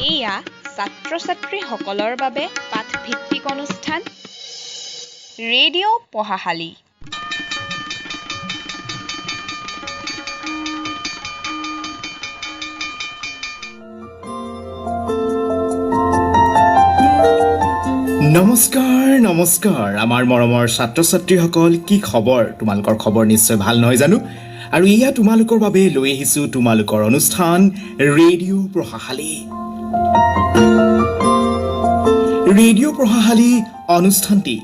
এয়া ছাত্ৰ-ছাত্ৰীসকলৰ বাবে পাঠভিত্তিক অনুষ্ঠান ৰেডিঅ' পঢ়াশালী। নমস্কাৰ আমাৰ মৰমৰ ছাত্ৰ-ছাত্ৰীসকল, কি খবৰ? তোমালোকৰ খবৰ নিশ্চয় ভাল নহয় জানো? আৰু এয়া তোমালোকৰ বাবে লৈ আহিছো তোমালোকৰ অনুষ্ঠান ৰেডিঅ' পঢ়াশালী। ৰেডিঅ' পঢ়াশালী অনুষ্ঠানটি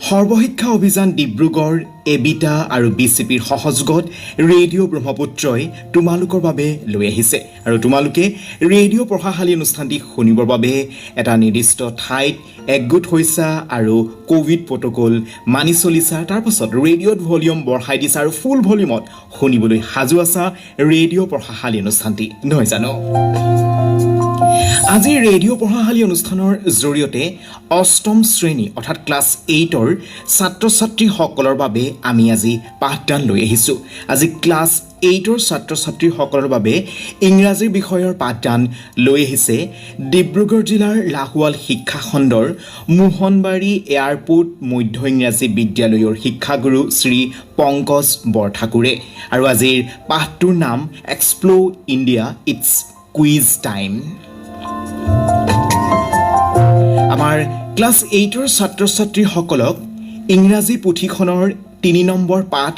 সৰ্বশিক্ষা অভিযান ডিব্ৰুগড়, এবিটা আৰু বিচিপিৰ সহযোগত ৰেডিঅ' ব্ৰহ্মপুত্ৰই তোমালোকৰ বাবে লৈ আহিছে। আৰু তোমালোকে ৰেডিঅ' পঢ়াশালী অনুষ্ঠানটি শুনিবৰ বাবে এটা নিৰ্দিষ্ট ঠাইত একগোট হৈছা আৰু কোভিড প্ৰট'কল মানি চলিছা। তাৰপাছত ৰেডিঅ'ত ভলিউম বঢ়াই দিছা আৰু ফুল ভলিউমত শুনিবলৈ সাজু আছা ৰেডিঅ' পঢ়াশালী অনুষ্ঠানটি, নহয় জানো? আজি ৰেডিঅ' পঢ়াশালী অনুষ্ঠানৰ জৰিয়তে অষ্টম শ্ৰেণী অৰ্থাৎ ক্লাছ 8ৰ ছাত্ৰ-ছাত্ৰীসকলৰ বাবে আমি আজি পাঠদান লৈ আহিছোঁ। আজি ক্লাছ 8ৰ ছাত্ৰ-ছাত্ৰীসকলৰ বাবে ইংৰাজী বিষয়ৰ পাঠদান লৈ আহিছে ডিব্ৰুগড় জিলাৰ লাহোৱাল শিক্ষা খণ্ডৰ মোহনবাৰী এয়াৰপোৰ্ট মধ্য ইংৰাজী বিদ্যালয়ৰ শিক্ষাগুৰু শ্ৰী পংকজ বৰঠাকুৰে। আৰু আজিৰ পাঠটোৰ নাম explore India it's quiz time. আমাৰ ক্লাছ 8ৰ ছাত্ৰ-ছাত্ৰীসকলক ইংৰাজী পুথিখনৰ 3 নম্বৰ পাঠ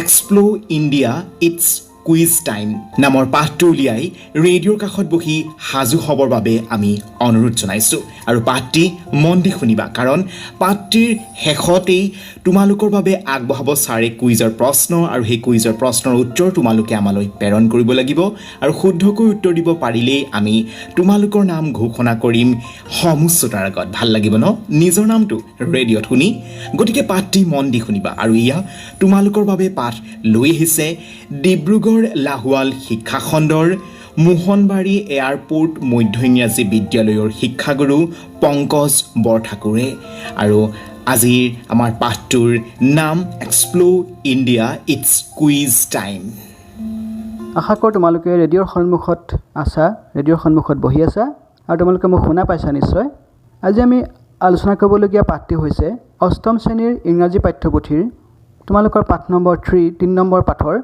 explore India it's quiz time নামৰ পাঠটো উলিয়াই ৰেডিঅ'ৰ কাষত বহি সাজু হ'বৰ বাবে আমি অনুৰোধ জনাইছোঁ। আৰু পাঠটি মন দি শুনিবা, কাৰণ পাঠটিৰ শেষতেই তোমালোকৰ বাবে আগবঢ়াব ছাৰে কুইজৰ প্ৰশ্ন, আৰু সেই কুইজৰ প্ৰশ্নৰ উত্তৰ তোমালোকে আমালৈ প্ৰেৰণ কৰিব লাগিব। আৰু শুদ্ধকৈ উত্তৰ দিব পাৰিলেই আমি তোমালোকৰ নাম ঘোষণা কৰিম সমুচ্চতাৰ আগত। ভাল লাগিব ন নিজৰ নামটো ৰেডিঅ'ত শুনি? গতিকে পাঠটি মন দি শুনিবা। আৰু এয়া তোমালোকৰ বাবে পাঠ লৈ আহিছে ডিব্ৰুগড় লাহোৱাল শিক্ষা খণ্ডৰ মোহনবাৰী এয়াৰপোৰ্ট মধ্য ইংৰাজী বিদ্যালয়ৰ শিক্ষাগুৰু পংকজ বৰঠাকুৰে। আৰু আজিৰ আমাৰ পাঠটোৰ নাম explore India it's quiz time. আশা কৰোঁ তোমালোকে ৰেডিঅ'ৰ সন্মুখত আছা, ৰেডিঅ'ৰ সন্মুখত বহি আছা আৰু তোমালোকে মোক শুনা পাইছা নিশ্চয়। আজি আমি আলোচনা কৰিবলগীয়া পাঠটি হৈছে অষ্টম শ্ৰেণীৰ ইংৰাজী পাঠ্যপুথিৰ তোমালোকৰ পাঠ নম্বৰ 3 নম্বৰ পাঠৰ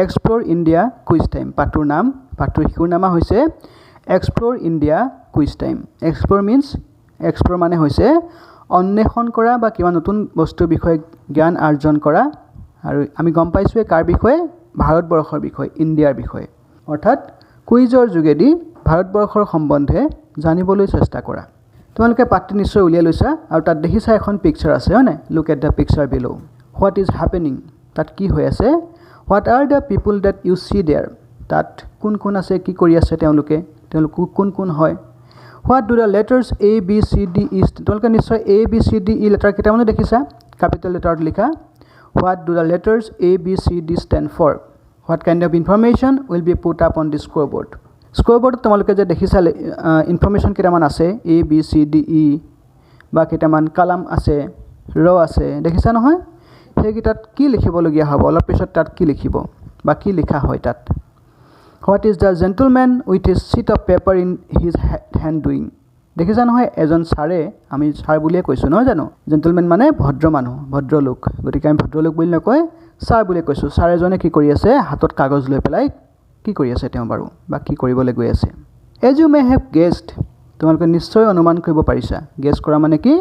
এক্সপ্ল'ৰ ইণ্ডিয়া কুইজ টাইম। পাঠটোৰ শিশুৰ নাম হৈছে explore India quiz time. Explore মানে হৈছে অন্বেষণ কৰা বা কিবা নতুন বস্তুৰ বিষয়ে জ্ঞান আৰ্জন কৰা। আৰু আমি গম পাইছোঁৱে কাৰ বিষয়ে? ভাৰতবৰ্ষৰ বিষয়ে, ইণ্ডিয়াৰ বিষয়ে। অৰ্থাৎ কুইজৰ যোগেদি ভাৰতবৰ্ষৰ সম্বন্ধে জানিবলৈ চেষ্টা কৰা। তোমালোকে পাঠটি নিশ্চয় উলিয়াই লৈছা আৰু তাত দেখিছা এখন পিকচাৰ আছে, হয় নাই? Look at the picture below'. What is happening? তাত কি হৈ আছে? What are the people that you see there? তাত কোন কোন আছে, কি কৰি আছে তেওঁলোক কোন কোন হয়? What do the letters A B C D E? তোমালোকে নিশ্চয় A B C D E letter কেইটামানো দেখিছা কেপিটেল লেটাৰত লিখা। What do the letters A B C D stand for? What kind of information will be put up on the scoreboard? স্ক'ৰবৰ্ডত তোমালোকে যে দেখিছা ইনফৰ্মেশ্যন কেইটামান আছে, A B C D E বা কেইটামান কালাম আছে, আছে, দেখিছা নহয়? সেইকেইটাত কি লিখিবলগীয়া হ'ব? অলপ পিছত তাত কি লিখিব বা কি লিখা হয় তাত? What is the gentlemen with his sheet of paper in his hand doing? দেখিছা নহয় এজন ছাৰে, আমি ছাৰ বুলিয়ে কৈছোঁ নহয় জানো? জেণ্টলমেন মানে ভদ্ৰ মানুহ, ভদ্ৰলোক। গতিকে আমি ভদ্ৰলোক বুলি নকৈ ছাৰ বুলিয়ে কৈছোঁ। ছাৰ এজনে কি কৰি আছে? হাতত কাগজ লৈ পেলাই কি কৰি আছে তেওঁ বাৰু, বা কি কৰিবলৈ গৈ আছে? এজ ইউ মে হেভ গেছড, তোমালোকে নিশ্চয় অনুমান কৰিব পাৰিছা। গেছ কৰা মানে কি?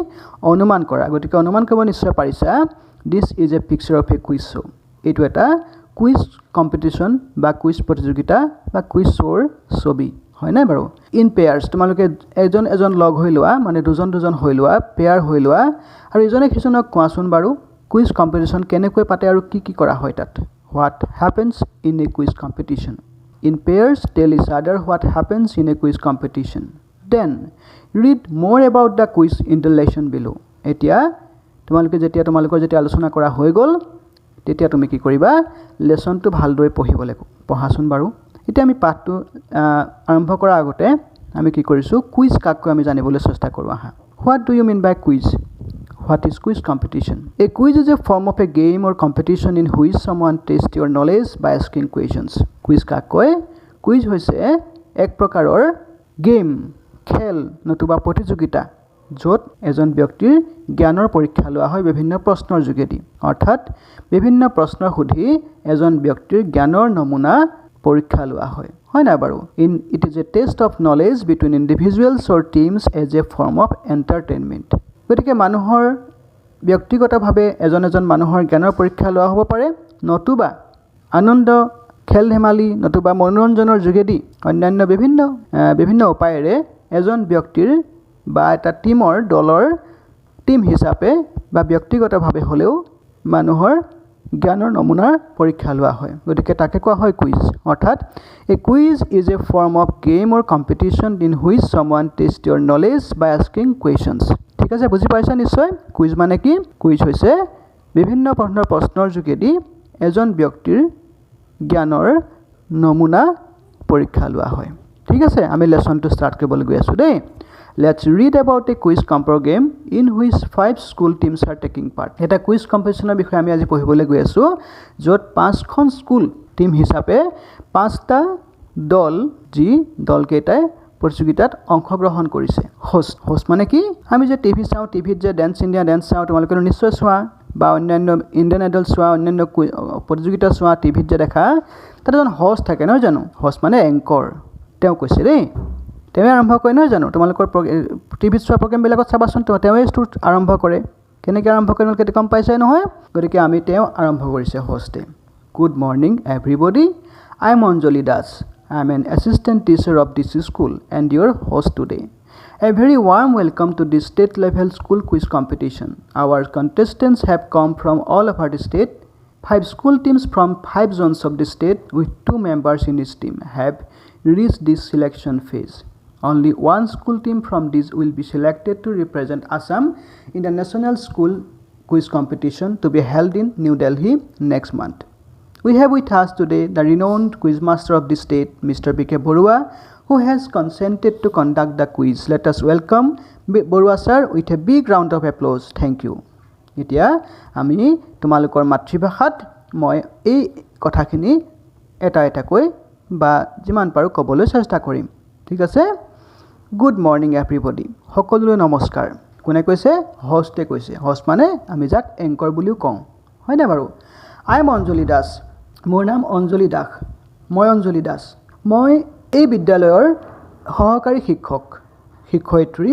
অনুমান কৰা। গতিকে অনুমান কৰিব নিশ্চয় পাৰিছা this is a picture of A quiz show'. এইটো এটা কুইজ কম্পিটিশ্যন বা কুইজ প্ৰতিযোগিতা বা কুইজ শ্ব'ৰ ছবি, হয়নে বাৰু? ইন পেয়াৰ্ছ, তোমালোকে এজন লগ হৈ লোৱা, মানে দুজন হৈ লোৱা, পেয়াৰ হৈ লোৱা, আৰু ইজনে সিজনক কোৱাচোন বাৰু কুইজ কম্পিটিশ্যন কেনেকৈ পাতে আৰু কি কি কৰা হয় তাত। What happens in a quiz competition? In pairs tell each other what happens in a quiz competition. Then read more about the quiz in the lesson below'. এতিয়া তোমালোকৰ যেতিয়া আলোচনা কৰা হৈ গ'ল, তেতিয়া তুমি কি কৰিবা? লেচনটো ভালদৰে পঢ়াচোন বাৰু। এতিয়া আমি পাঠটো আৰম্ভ কৰাৰ আগতে আমি কি কৰিছোঁ? কুইজ কাক কয় আমি জানিবলৈ চেষ্টা কৰোঁ আহা। What do you mean by quiz? What is quiz competition? A quiz is a form of a game or competition in which someone tests your knowledge by asking questions. Quiz কাক কয়? Quiz হৈছে এক প্ৰকাৰৰ game খেল নতুবা প্ৰতিযোগিতা য'ত এজন ব্যক্তিৰ জ্ঞানৰ পৰীক্ষা লোৱা হয় বিভিন্ন প্ৰশ্নৰ যোগেদি অৰ্থাৎ বিভিন্ন প্ৰশ্ন সুধি এজন ব্যক্তিৰ জ্ঞানৰ নমুনা পৰীক্ষা লোৱা হয় না বাৰু it is a test of knowledge between individuals or teams as a form of entertainment গতিকে মানুহৰ ব্যক্তিগতভাৱে এজন মানুহৰ জ্ঞানৰ পৰীক্ষা লোৱা হ'ব পাৰে নতুবা আনন্দ খেল ধেমালি নতুবা মনোৰঞ্জনৰ যোগেদি অন্যান্য বিভিন্ন উপায়েৰে এজন ব্যক্তিৰ বা এটা দলৰ টিম হিচাপে বা ব্যক্তিগতভাৱে হ'লেও মানুহৰ জ্ঞানৰ নমুনাৰ পৰীক্ষা লোৱা হয় গতিকে তাকে কোৱা হয় কুইজ অৰ্থাৎ a quiz is a form of game or competition in which someone test your knowledge by asking questions ঠিক আছে বুজি পাইছা নিশ্চয় কুইজ মানে কি কুইজ হৈছে বিভিন্ন ধৰণৰ প্ৰশ্নৰ যোগেদি এজন ব্যক্তিৰ জ্ঞানৰ নমুনা পৰীক্ষা লোৱা হয় ঠিক আছে আমি লেসনটো ষ্টাৰ্ট কৰিবলৈ গৈ আছোঁ দেই Let's read about a quiz compare game in which 5 school teams are taking part. এটা কুইজ কম্পিটিশনৰ বিষয়ে আমি আজি পঢ়িবলৈ গৈ আছোঁ য'ত 5খন স্কুল টিম হিচাপে 5টা দল যি দলকেইটাই প্ৰতিযোগিতাত অংশগ্ৰহণ কৰিছে হোষ্ট মানে কি আমি যে টিভি চাওঁ টিভিত যে ডেন্স ইণ্ডিয়া ডেন্স চাওঁ তোমালোকে নিশ্চয় চোৱা বা অন্যান্য ইণ্ডিয়ান আইডল চোৱা অন্যান্য প্ৰতিযোগিতা চোৱা টিভিত যে দেখা তাত এজন হোষ্ট থাকে নহয় জানো হোষ্ট মানে এংকৰ তেওঁ কৈছে দেই তেওঁ আৰম্ভ কৰে নহয় জানো তোমালোকৰ টিভিত চোৱা প্ৰগ্ৰেমবিলাকত চাবাচোন তেওঁৱে আৰম্ভ কৰে কেনেকৈ আৰম্ভ কৰে তোমালোকে গম পাইছে নহয় গতিকে আমি তেওঁ আৰম্ভ কৰিছে হোষ্টে good morning everybody I am Anjali Das I am an assistant teacher of this school and your host today. A very warm welcome to this state level school quiz competition. Our contestants have come from all over the state. 5 school teams from 5 zones of the state with 2 members in each team have reached this selection phase. Only one school team from this will be selected to represent Assam in the national school quiz competition to be held in New Delhi next month. We have with us today the renowned quizmaster of the state, Mr. B.K. Borua, who has consented to conduct the quiz. Let us welcome Borua sir with a big round of applause. Thank you. এতিয়া আমি তোমালোকৰ মাতৃভাষাত মই এই কথাখিনি এটাকৈ বা যিমান পাৰোঁ ক'বলৈ চেষ্টা কৰিম ঠিক আছে গুড মৰ্নিং এভৰিবডি সকলোলৈ নমস্কাৰ কোনে কৈছে হোষ্টে কৈছে হোষ্ট মানে আমি যাক এংকৰ বুলিও কওঁ হয়নে বাৰু আই এম অঞ্জলি দাস মোৰ নাম অঞ্জলি দাস মই অঞ্জলি দাস মই এই বিদ্যালয়ৰ সহকাৰী শিক্ষয়িত্ৰী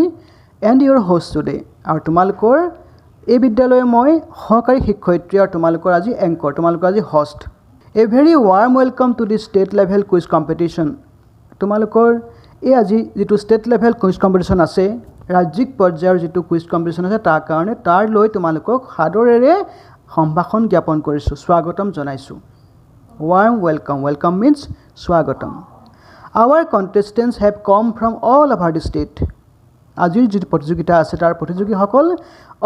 এণ্ড ইয়ৰ হোষ্ট টুডে আৰু তোমালোকৰ এই বিদ্যালয়ৰ মই সহকাৰী শিক্ষয়িত্ৰী আৰু তোমালোকৰ আজি এংকৰ তোমালোকৰ আজি host A very warm welcome to the state level quiz competition তোমালোকৰ এই আজি যিটো ষ্টেট লেভেল কুইজ কম্পিটিশ্যন আছে ৰাজ্যিক পৰ্যায়ৰ যিটো কুইজ কম্পিটিশ্যন আছে তাৰ কাৰণে তাৰ লৈ তোমালোকক সাদৰেৰে সম্ভাষণ জ্ঞাপন কৰিছোঁ স্বাগতম জনাইছোঁ ৱাৰ্ম ৱেলকাম মিন্স স্বাগতম our contestants have come from all over the state আজিৰ যি প্ৰতিযোগিতা আছে তাৰ প্ৰতিযোগীসকল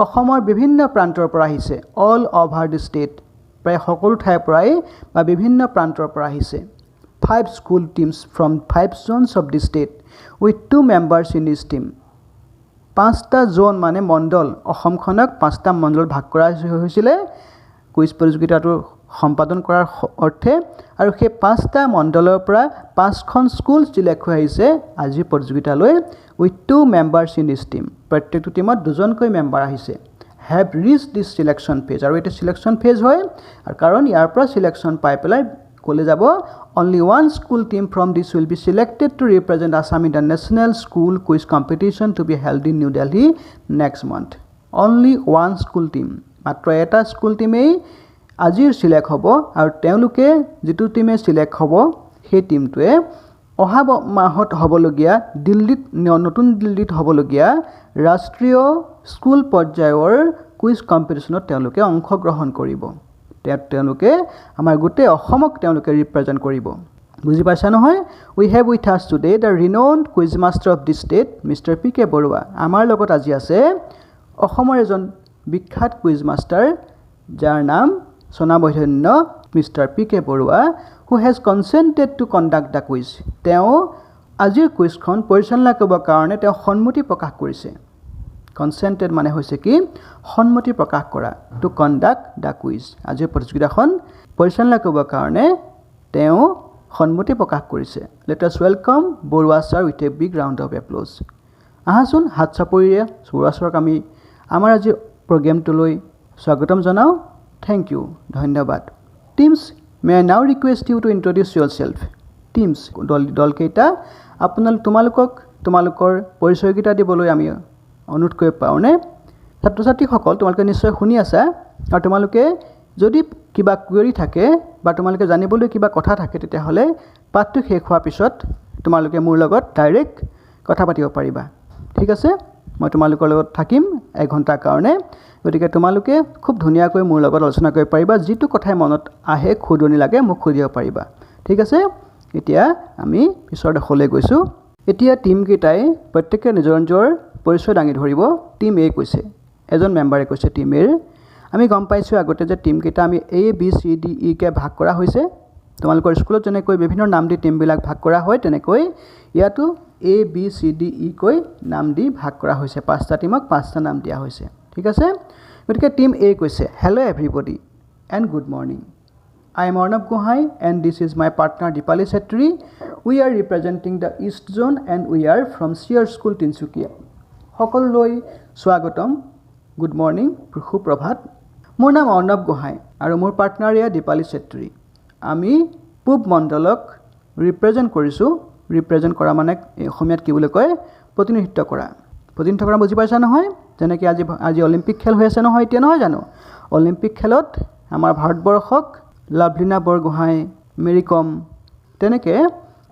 অসমৰ বিভিন্ন প্ৰান্তৰ পৰা আহিছে অল অভাৰ দি ষ্টেট প্ৰায় সকলো ঠাইৰ পৰাই বা বিভিন্ন প্ৰান্তৰ পৰা আহিছে 5 school teams from 5 zones of the state with 2 members in each team 5টা জোন মানে মণ্ডল অসমখনক 5টা মণ্ডল ভাগ কৰা হৈছিলে কুইজ প্ৰতিযোগিতাটো সম্পাদন কৰাৰ অৰ্থে আৰু সেই 5টা মণ্ডলৰ পৰা 5খন স্কুল চিলেক্ট হৈ আহিছে আজি প্ৰতিযোগিতালৈ with 2 members in each team প্ৰত্যেকটো টিমত দুজনকৈ মেম্বাৰ আহিছে have reached this selection phase আৰু এটা সিলেকশন ফেজ হয় আৰু কাৰণ ইয়াৰ পৰা সিলেকশন পাই পেলাই কলে যাব only one school team from this will be selected to represent Assam in the national school quiz competition to be held in New Delhi next month only one school team মাত্ৰ এটা school টিমেই আজিৰ select হ'ব আৰু তেওঁলোকে যেটো টিমে select হ'ব সেই টিমটোৱে অহা মাহত হ'বলগীয়া নতুন দিল্লীত হ'বলগীয়া ৰাষ্ট্ৰীয় স্কুল পৰ্যায়ৰ কুইজ কম্পিটিশনত তেওঁলোকে অংশগ্ৰহণ কৰিব তেওঁলোকে আমাৰ গোটেই অসমক তেওঁলোকে ৰিপ্ৰেজেন্ট কৰিব বুজি পাইছা নহয় we have with us today the renowned quizmaster of the state Mr. P.K. Borua আমাৰ লগত আজি আছে অসমৰ এজন বিখ্যাত কুইজমাষ্টাৰ যাৰ নাম সোনামধন্য Mr. P.K. Borua who has consented to conduct the quiz তেওঁ আজিৰ কুইজখন পৰিচালনা কৰিবৰ কাৰণে তেওঁ সন্মতি প্ৰকাশ কৰিছে consented মানে হৈছে কি সন্মতি প্ৰকাশ কৰা to conduct the quiz আজি প্ৰতিযোগিতাখন পৰিচালনা কৰিবৰ কাৰণে তেওঁ সন্মতি প্ৰকাশ কৰিছে let us welcome Borua sir with a big round of applause আহাচোন হাত চাপৰিৰে সৌৰাষ্ট্ৰক আমি আমাৰ আজি প্ৰগ্ৰেমটোলৈ স্বাগতম জনাওঁ থেংক ইউ ধন্যবাদ টিমছ মে আই নাও ৰিকুৱেষ্ট ইউ টু ইন্ট্ৰডিউচ ইউৰ সেল্ফ টিমছ দলকেইটা তোমালোকৰ পৰিচয়কেইটা দিবলৈ আমি অনুৰোধ কৰিব পাৰোঁনে ছাত্ৰ ছাত্ৰীসকল তোমালোকে নিশ্চয় শুনি আছা আৰু তোমালোকে যদি কিবা কুৱেৰি থাকে বা তোমালোকে জানিবলৈ কিবা কথা থাকে তেতিয়াহ'লে পাঠটো শেষ হোৱাৰ পিছত তোমালোকে মোৰ লগত ডাইৰেক্ট কথা পাতিব পাৰিবা ঠিক আছে মই তোমালোকৰ লগত থাকিম 1 ঘণ্টাৰ কাৰণে গতিকে তোমালোকে খুব ধুনীয়াকৈ মোৰ লগত আলোচনা কৰিব পাৰিবা যিটো কথাই মনত আহে খুদনি লাগে মোক খুদিব পাৰিবা ঠিক আছে এতিয়া আমি পিছৰ দখলৈ গৈছোঁ এতিয়া টিমকেইটাই প্ৰত্যেকে নিজৰ নিজৰ পৰিচয় দাঙি ধৰিব টিম এ কৈছে এজন মেম্বাৰে কৈছে টিম এৰ আমি গম পাইছোঁ আগতে যে টিমকেইটা আমি এ বি চি ডি ই কে ভাগ কৰা হৈছে তোমালোকৰ স্কুলত যেনেকৈ বিভিন্ন নাম দি টিমবিলাক ভাগ কৰা হয় তেনেকৈ ইয়াতো এ বি চি ডি ই কৈ নাম দি ভাগ কৰা হৈছে 5টা টিমক 5টা নাম দিয়া হৈছে ঠিক আছে গতিকে টিম এ কৈছে hello' everybody and good morning I am Arnab Gohai and this is my partner Dipali Chetri. We are representing the East Zone and we are from CR School Tinsukia. Hokoloi Swagatam. Good morning. Suprabhat. মোৰ নাম Arnab Gohai আৰু মোৰ partner ইয়া Dipali Chetri. আমি পূব মণ্ডলক represent কৰা মানে অসমীয়াত কি বুলি কয় প্ৰতিনিধিত্ব কৰা বুজি পাইছা নহয় যেনেকৈ আজি অলিম্পিক খেল হৈ আছে নহয় এতিয়া নহয় জানো অলিম্পিক খেলত আমাৰ ভাৰতবৰ্ষক লাভলীনা বৰগোহাঁই মেৰী কম তেনেকৈ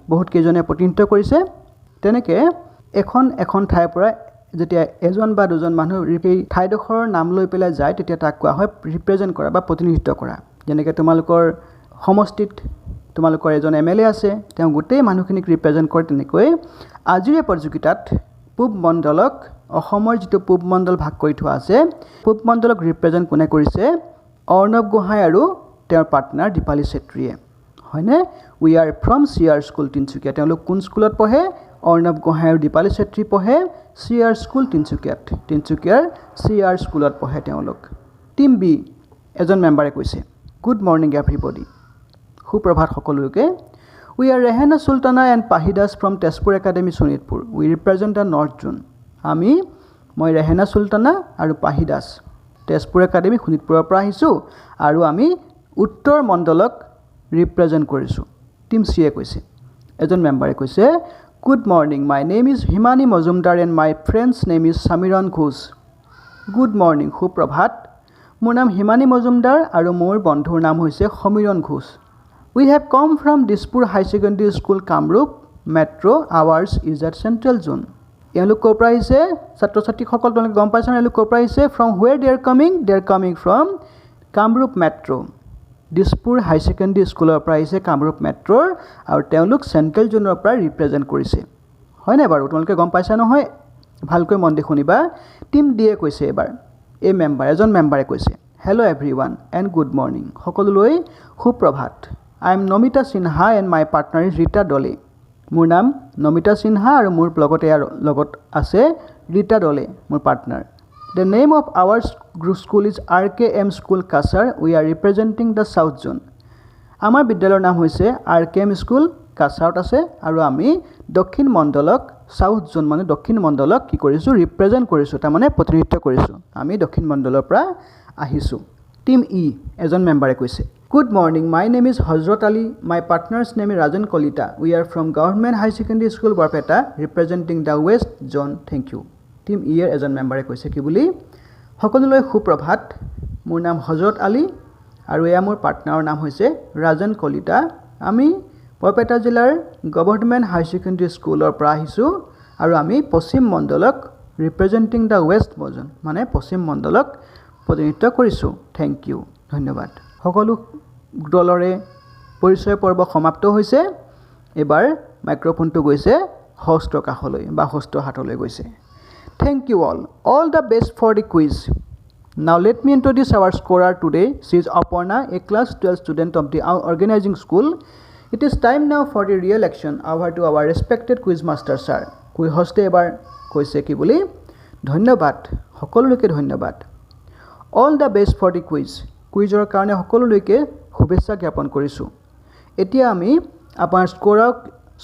বহুত কেইজনে প্ৰতিনিধিত্ব কৰিছে তেনেকৈ এখন ঠাইৰ পৰা যেতিয়া এজন বা দুজন মানুহ এই ঠাইডোখৰৰ নাম লৈ পেলাই যায় তেতিয়া তাক কোৱা হয় ৰিপ্ৰেজেণ্ট কৰা বা প্ৰতিনিধিত্ব কৰা যেনেকৈ তোমালোকৰ সমষ্টিত তোমালোকৰ এজন এমএলএ আছে তেওঁ গোটেই মানুহখিনিক ৰিপ্ৰেজেণ্ট কৰে তেনেকৈ আজিৰ প্ৰতিযোগিতাত পূব মণ্ডলক অসমৰ যিটো পূব মণ্ডল ভাগ কৰি থোৱা আছে পূব মণ্ডলক ৰিপ্ৰেজেণ্ট কোনে কৰিছে অৰ্ণৱ গোহাঁই আৰু তেওঁৰ পাৰ্টনাৰ দীপালী চেত্ৰীয়ে হয়নে উই are from CR school Tinsukia তেওঁলোক কোন স্কুলত পঢ়ে অৰ্ণৱ গোহাঁই আৰু দীপালী চেত্ৰী পঢ়ে চিআৰ স্কুল তিনিচুকীয়াৰ চিআৰ স্কুলত পঢ়ে তেওঁলোক টিম বি এজন মেম্বাৰে কৈছে গুড মৰ্নিং এভৰিবডি সুপ্ৰভাত সকলোকে we are Rehana Sultana and Pahidas from Tezpur academy Sonitpur we represent the north zone মই ৰেহানা চুলতানা আৰু পাহিদাস তেজপুৰ একাডেমি শোণিতপুৰৰ পৰা আহিছোঁ আৰু আমি উত্তৰ মণ্ডলক ৰিপ্ৰেজেণ্ট কৰিছোঁ টিম চিয়ে কৈছে এজন মেম্বাৰে কৈছে good morning my name is Himani Majumdar and my friends name is Samiran Ghosh good morning সুপ্ৰভাত মোৰ নাম হিমানী মজুমদাৰ আৰু মোৰ বন্ধুৰ নাম হৈছে Samiran Ghosh we have come from Dispur high secondary school Kamrup metro' ours is at central zone এওঁলোক ক'ৰ পৰা আহিছে ছাত্ৰ ছাত্ৰীসকল তেওঁলোকে গম পাইছে এওঁলোক ক'ৰ পৰা আহিছে from where they are coming from Kamrup metro' Dispur high secondary স্কুলৰ পৰা আহিছে কামৰূপ মেট্ৰ'ৰ আৰু তেওঁলোক চেণ্ট্ৰেল জোনৰ পৰা ৰিপ্ৰেজেণ্ট কৰিছে হয়নে বাৰু তোমালোকে গম পাইছা নহয় ভালকৈ মন দি শুনিবা টিম ডিয়ে কৈছে এবাৰ এজন মেম্বাৰে কৈছে hello' everyone and good morning সকলোলৈ সুপ্ৰভাত I am Namita Sinha and my partner is Rita দলে মোৰ নাম নমিতা সিনহা আৰু মোৰ লগত আছে ৰীতা দলে মোৰ partner The name of our school is RKM School Kasar. We are representing the South Zone. আমাৰ বিদ্যালয়ৰ নাম হৈছে RKM School কাছাৰত আছে আৰু আমি দক্ষিণ মণ্ডলক সাউথ জোন মানে দক্ষিণ মণ্ডলক কি কৰিছোঁ ৰিপ্ৰেজেণ্ট কৰিছোঁ তাৰমানে প্ৰতিনিধিত্ব কৰিছোঁ আমি দক্ষিণ মণ্ডলৰ পৰা আহিছোঁ টিম ই এজন মেম্বাৰে কৈছে good morning my name is Hazrat Ali my partner's name is Rajan Kalita we are from government high secondary school Barpeta representing the west zone thank you team ইৰ এজন মেম্বাৰে কৈছে কি বুলি সকলোলৈ সুপ্ৰভাত মোৰ নাম হজৰত আলী আৰু এয়া মোৰ পাৰ্টনাৰৰ নাম হৈছে ৰাজন কলিতা আমি বৰপেটা জিলাৰ গভৰ্ণমেণ্ট হাই ছেকেণ্ডেৰী স্কুলৰ পৰা আহিছোঁ আৰু আমি পশ্চিম মণ্ডলক ৰিপ্ৰেজেণ্টিং দ্য ৱেষ্ট জোন মানে পশ্চিম মণ্ডলক প্ৰতিনিধিত্ব কৰিছোঁ থেংক ইউ ধন্যবাদ সকলো দলৰে পৰিচয় পৰ্ব সমাপ্ত হৈছে এবাৰ মাইক্ৰফোনটো গৈছে হষ্ট কাষলৈ বা হষ্ট হাতলৈ গৈছে Thank you all the best for the quiz. Now let me introduce our scorer today. She is Aparna, a class 12 student of the organizing school. It is time now for the real action. Over to our respected quiz master sir. Quiz host ebar koise ki boli dhonyabad সকলোলৈকে ধন্যবাদ all the best for the quiz. কুইজৰ কাৰণে সকলোলৈকে শুভেচ্ছা জ্ঞাপন কৰিছোঁ এতিয়া আমি আপোনাৰ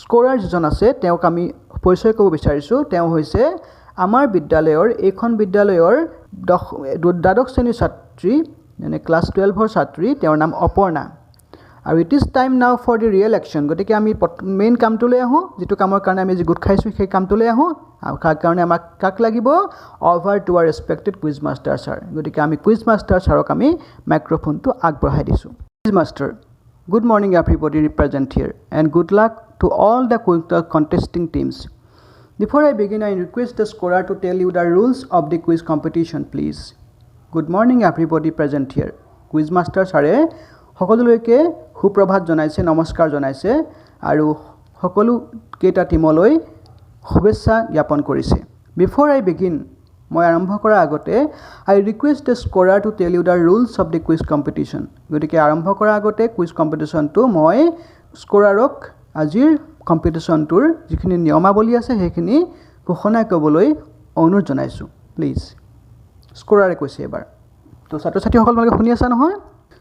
স্কোৰাৰ যিজন আছে তেওঁক আমি পৰিচয় ক'ব বিচাৰিছোঁ তেওঁ হৈছে আমাৰ বিদ্যালয়ৰ এইখন বিদ্যালয়ৰ দ্বাদশ শ্ৰেণীৰ ছাত্ৰী মানে ক্লাছ 12ৰ ছাত্ৰী তেওঁৰ নাম অপৰ্ণা আৰু ইট ইজ টাইম নাও ফৰ দি ৰিয়েল একশ্যন গতিকে আমি মেইন কামটোলৈ আহোঁ যিটো কামৰ কাৰণে আমি যি গোট খাইছোঁ সেই কামটোলৈ আহোঁ আৰু তাৰ কাৰণে আমাক কাক লাগিব over to our respected quiz master sir গতিকে আমি কুইজ মাষ্টাৰ ছাৰক আমি মাইক্ৰফোনটো আগবঢ়াই দিছোঁ quiz master good morning everybody represent here and good luck to all the contesting teams. Before I begin, I request the scorer to tell you the rules of the quiz competition, please. Good morning, everybody present here. Quiz master sare সকলোলৈকে সুপ্ৰভাত জনাইছে নমস্কাৰ জনাইছে আৰু সকলো কেইটা টিমলৈ শুভেচ্ছা জ্ঞাপন কৰিছে Before I begin, মই আৰম্ভ কৰাৰ আগতে I request the scorer to tell you the rules of the quiz competition. গতিকে আৰম্ভ কৰাৰ আগতে কুইজ কম্পিটিশ্যনটো মই স্কোৰাৰক আজিৰ কম্পিটিশ্যনটোৰ যিখিনি নিয়মাৱলী আছে সেইখিনি ঘোষণা কৰিবলৈ অনুৰোধ জনাইছোঁ প্লিজ স্কোৰাৰে কৈছে এবাৰ তো ছাত্ৰ ছাত্ৰীসকল আপোনালোকে শুনি আছা নহয়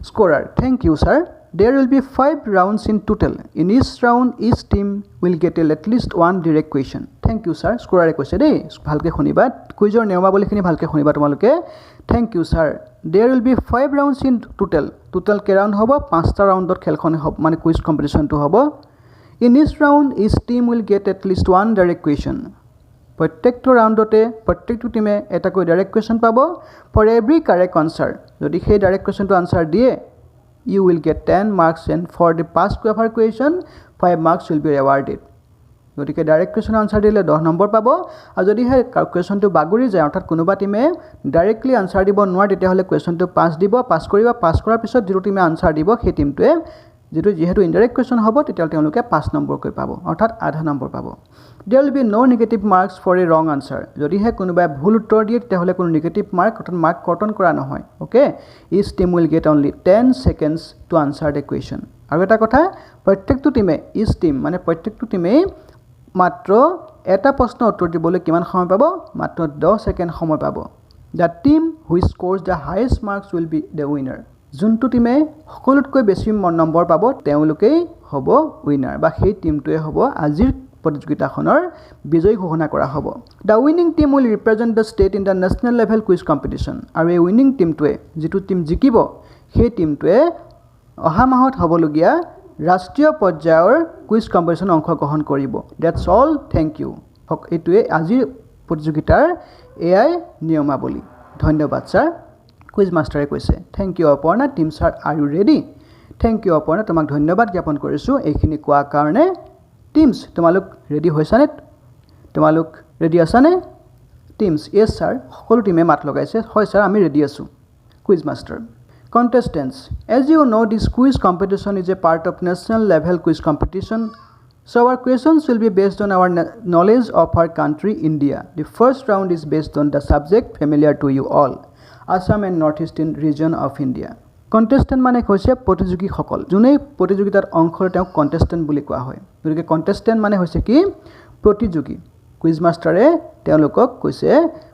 scorer thank you sir There will be 5 rounds in total. In each round, each team will get at least one direct question. Thank you, sir. স্কোৰাৰে কৈছে দেই ভালকৈ শুনিবা কুইজৰ নিয়মাৱলীখিনি ভালকৈ শুনিবা তোমালোকে Thank you, sir. There will be 5 rounds in total. Total কেই round হ'ব 5টা ৰাউণ্ডত খেলখন হ'ব মানে কুইজ কম্পিটিশ্যনটো হ'ব In each round, each team will get at least one direct question. প্ৰত্যেকটো ৰাউণ্ডতে প্ৰত্যেকটো টিমে এটাকৈ ডাইৰেক্ট কুৱেশ্যন পাব ফৰ এভৰি কাৰেক্ট আনচাৰ যদি সেই ডাইৰেক্ট কুৱেশ্যনটো আনচাৰ দিয়ে you will get 10 marks and for the past cover question 5 marks will be rewarded গতিকে direct question answer দিলে 10 নম্বৰ পাব আৰু যদি হে কুৱেশ্যনটো বাগৰি যায় অৰ্থাৎ কোনোবা টিমে ডাইৰেক্টলি আনচাৰ দিব নোৱাৰে তেতিয়াহ'লে কুৱেশ্যনটো পাছ দিব পাছ কৰিবা পাছ কৰাৰ পিছত যিটো টিমে আনচাৰ দিব সেই টিমটোৱে যেহেতু ইনডাইৰেক্ট কুৱেশ্যন হ'ব তেতিয়াহ'লে তেওঁলোকে 5 নম্বৰকৈ পাব অৰ্থাৎ আধা নম্বৰ পাব There will be no negative marks for a wrong answer. যদিহে কোনোবাই ভুল উত্তৰ দিয়ে তেতিয়াহ'লে কোনো নেগেটিভ মাৰ্ক অৰ্থাৎ মাৰ্ক কৰ্তন কৰা নহয় okay Each team will get only 10 seconds to answer the question. আৰু এটা কথা প্ৰত্যেকটো টিমে each team মানে প্ৰত্যেকটো টিমেই মাত্ৰ এটা প্ৰশ্ন উত্তৰ দিবলৈ কিমান সময় পাব মাত্ৰ 10 ছেকেণ্ড সময় পাব The team which scores the highest marks will be the winner. যোনটো টিমে সকলোতকৈ বেছি নম্বৰ পাব তেওঁলোকেই হ'ব উইনাৰ বা সেই টিমটোৱে হ'ব আজিৰ প্ৰতিযোগিতাখনৰ বিজয়ী ঘোষণা কৰা হ'ব The winning team will represent the state in the national level quiz competition আৰু এই উইনিং টিমটোৱে যিটো টিম জিকিব সেই টিমটোৱে অহা মাহত হ'বলগীয়া ৰাষ্ট্ৰীয় পৰ্যায়ৰ কুইজ কম্পিটিশ্যন অংশগ্ৰহণ কৰিব That's all thank you এইটোৱে আজিৰ প্ৰতিযোগিতাৰ এআই নিয়মাৱলী ধন্যবাদ ছাৰ কুইজ মাষ্টাৰে কৈছে Thank you Aparna team sir are you ready Thank you Aparna তোমাক ধন্যবাদ জ্ঞাপন কৰিছোঁ এইখিনি কোৱাৰ কাৰণে টিমছ তোমালোক ৰেডি হৈছানে তোমালোক ৰেডি আছানে টিমছ ইয়েছ ছাৰ সকলো টিমে মাত লগাইছে হয় ছাৰ আমি ৰেডি আছোঁ quiz master Contestants, as you know, this quiz competition is a part of national level quiz competition. So our questions will be based on our knowledge of our country, India. The first round is based on the subject familiar to you all, Assam and Northeastern region of India. Contestant মানে হৈছে প্ৰতিযোগীসকল যোনে প্ৰতিযোগিতাত অংশ লয় তেওঁক contestant বুলি কোৱা হয় গতিকে কণ্টেষ্টেণ্ট মানে হৈছে কি প্ৰতিযোগী কুইজ মাষ্টাৰে তেওঁলোকক কৈছে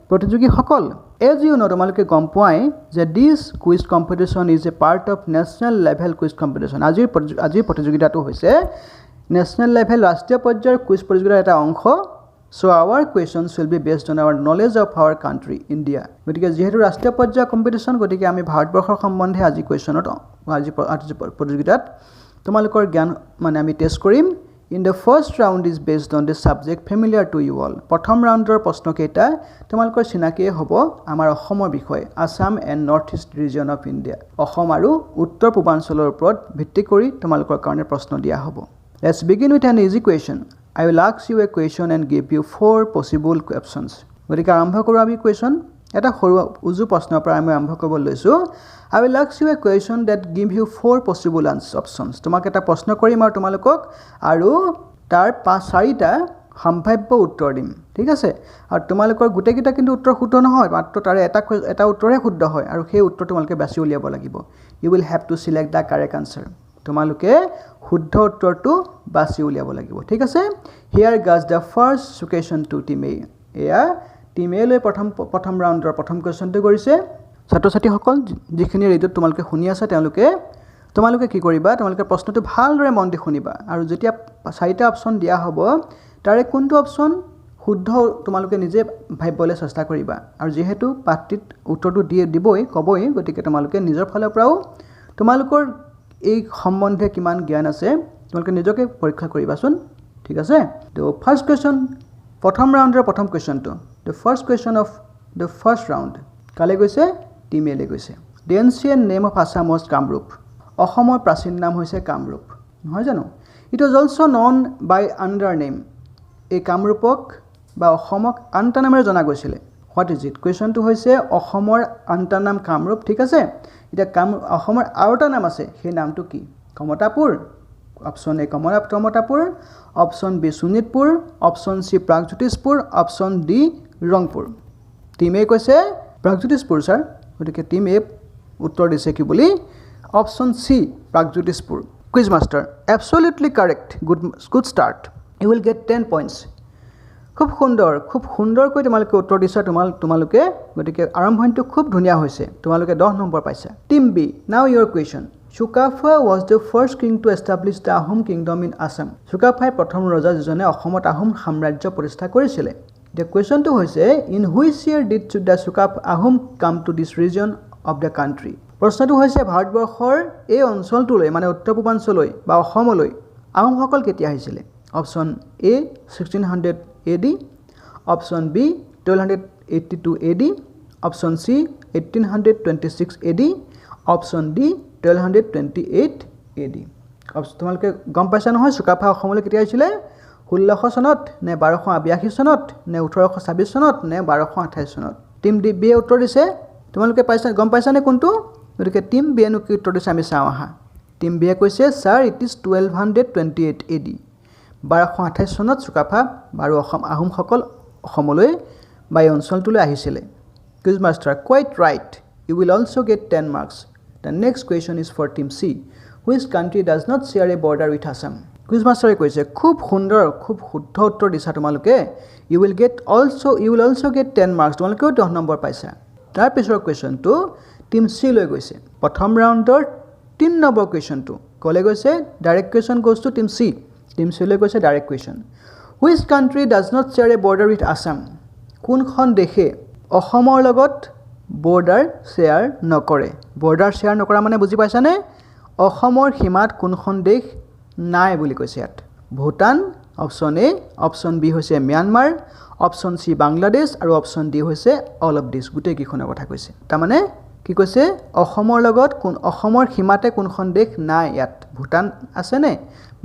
প্ৰতিযোগীসকল As you know, তোমালোকে গম পোৱাই যে this quiz competition is a part of national level quiz competition আজিৰ প্ৰতিযোগিতাটো হৈছে নেশ্যনেল লেভেল ৰাষ্ট্ৰীয় পৰ্যায়ৰ কুইজ প্ৰতিযোগিতাৰ এটা অংশ So our questions will be based on our knowledge of our country, India. গতিকে যেহেতু ৰাষ্ট্ৰীয় পৰ্যায়ৰ কম্পিটিশ্যন গতিকে আমি ভাৰতবৰ্ষৰ সম্বন্ধে আজি কুৱেশ্যনত আজি প্ৰতিযোগিতাত তোমালোকৰ জ্ঞান মানে আমি টেষ্ট কৰিম In the first round is based on the subject familiar to you all. প্ৰথম ৰাউণ্ডৰ প্ৰশ্নকেইটা তোমালোকৰ চিনাকিয়ে হ'ব আমাৰ অসমৰ বিষয়ে Assam and north east region of India Assam আৰু উত্তৰ পূৰ্বাঞ্চলৰ ওপৰত ভিত্তি কৰি তোমালোকৰ কাৰণে প্ৰশ্ন দিয়া হ'ব Let's begin with an easy question. I will ask you a question and give you 4 possible options. গতিকে আৰম্ভ কৰোঁ আমি কুৱেশ্যন এটা সৰু উজু প্ৰশ্নৰ পৰা আমি আৰম্ভ কৰিব লৈছোঁ I will ask you a question that give you 4 possible options. তোমাক এটা প্ৰশ্ন কৰিম আৰু তোমালোকক আৰু তাৰ 4টা সম্ভাৱ্য উত্তৰ দিম ঠিক আছে আৰু তোমালোকৰ গোটেইকেইটা কিন্তু উত্তৰ শুদ্ধ নহয় মাত্ৰ তাৰে এটা উত্তৰহে শুদ্ধ হয় আৰু সেই উত্তৰ তোমালোকে বাছি উলিয়াব লাগিব You will have to select the correct answer. তোমালোকে শুদ্ধ উত্তৰটো বাছি উলিয়াব লাগিব ঠিক আছে Here goes the first question to team A. এয়া টিম এ লৈ প্ৰথম ৰাউণ্ডৰ প্ৰথম কুৱেশ্যনটো কৰিছে ছাত্ৰ ছাত্ৰীসকল যিখিনি ৰেডিঅ'ত তোমালোকে শুনি আছা তেওঁলোকে তোমালোকে কি কৰিবা তোমালোকে প্ৰশ্নটো ভালদৰে মন দি শুনিবা আৰু যেতিয়া 4টা অপচন দিয়া হ'ব তাৰে কোনটো অপচন শুদ্ধ তোমালোকে নিজে ভাবিবলৈ চেষ্টা কৰিবা আৰু যেহেতু পাঠটিত উত্তৰটো দিবই ক'বই গতিকে তোমালোকে নিজৰ ফালৰ পৰাও তোমালোকৰ এই সম্বন্ধে কিমান জ্ঞান আছে তোমালোকে নিজকে পৰীক্ষা কৰিবাচোন ঠিক আছে তো ফাৰ্ষ্ট কোৱেশ্চন প্ৰথম ৰাউণ্ডৰ প্ৰথম কোৱেশ্চনটো the first question of the first round কালে গৈছে টিম এলে গৈছে the ancient name of Assam was Kamrup অসমৰ প্ৰাচীন নাম হৈছে কামৰূপ নহয় জানো it was also' known by another name এই কামৰূপক বা অসমক আনটা নামেৰে জনা গৈছিলে হোৱাট ইজ ইট কুৱেশ্যনটো হৈছে অসমৰ আনটা নাম কামৰূপ ঠিক আছে এতিয়া অসমৰ আৰু এটা নাম আছে সেই নামটো কি Kamtapur option A Kamtapur option B Sonitpur option C Pragjyotishpur option D Rangpur team A কৈছে প্ৰাগজ্যোতিষপুৰ ছাৰ গতিকে টিম এ উত্তৰ দিছে কি বুলি option C Pragjyotishpur quiz master absolutely correct good start you will get 10 points খুব সুন্দৰকৈ তোমালোকে উত্তৰ দিছা তোমালোকে গতিকে আৰম্ভণিটো খুব ধুনীয়া হৈছে তোমালোকে 10 নম্বৰ পাইছা team B now your question Sukapha was the first king to establish the Ahom kingdom in Assam চুকাফাই প্ৰথম ৰজা যিজনে অসমত আহোম সাম্ৰাজ্য প্ৰতিষ্ঠা কৰিছিলে দ্য কুৱেশ্যনটো হৈছে in which year did the Ahom come to this region of the country প্ৰশ্নটো হৈছে ভাৰতবৰ্ষৰ এই অঞ্চলটোলৈ মানে উত্তৰ পূৰ্বাঞ্চললৈ বা অসমলৈ আহোমসকল কেতিয়া আহিছিলে option A 1600 AD, option B 1282 AD, option C 1826 AD, option D 1228 AD. তোমালোকে গম পাইছা নহয় চুকাফা অসমলৈ কেতিয়া আহিছিলে 1600 চনত নে 1282 চনত নে 1826 চনত নে 1228 চনত টিম ডি বি উত্তৰ দিছে তোমালোকে পাইছা গম পাইছা নে কোনটো গতিকে টিম বি এনো কি উত্তৰ দিছে আমি চাওঁ আহা টিম বি কৈছে স্যাৰ ইট ইজ 1228 AD 1228 চনত চুকাফা আৰু আহোমসকল অসমলৈ বা এই অঞ্চলটোলৈ আহিছিলে quiz master quite right you will also' get 10 marks the next question is for team C which country does not share a border with Assam quiz মাষ্টাৰে কৈছে খুব সুন্দৰ খুব শুদ্ধ উত্তৰ দিছা তোমালোকে you will also' get 10 marks তোমালোকেও 10 নম্বৰ পাইছা তাৰপিছৰ কুৱেশ্যনটো টিম চি লৈ গৈছে প্ৰথম ৰাউণ্ডৰ 3 নম্বৰ কুৱেশ্যনটো ক'লে গৈছে direct question goes to team C team চিলৈ কৈছে direct question which country does not share a border with Assam কোনখন দেশে অসমৰ লগত বৰ্ডাৰ শ্বেয়াৰ নকৰে বৰ্ডাৰ শ্বেয়াৰ নকৰা মানে বুজি পাইছানে অসমৰ সীমাত কোনখন দেশ নাই বুলি কৈছে ইয়াত Bhutan option A option B হৈছে ম্যানমাৰ অপশ্যন চি বাংলাদেশ আৰু অপশ্যন ডি হৈছে অল অফ দিছ গোটেইকেইখনৰ কথা কৈছে তাৰমানে কি কৈছে অসমৰ লগত অসমৰ সীমাতে কোনখন দেশ নাই ইয়াত ভূটান আছেনে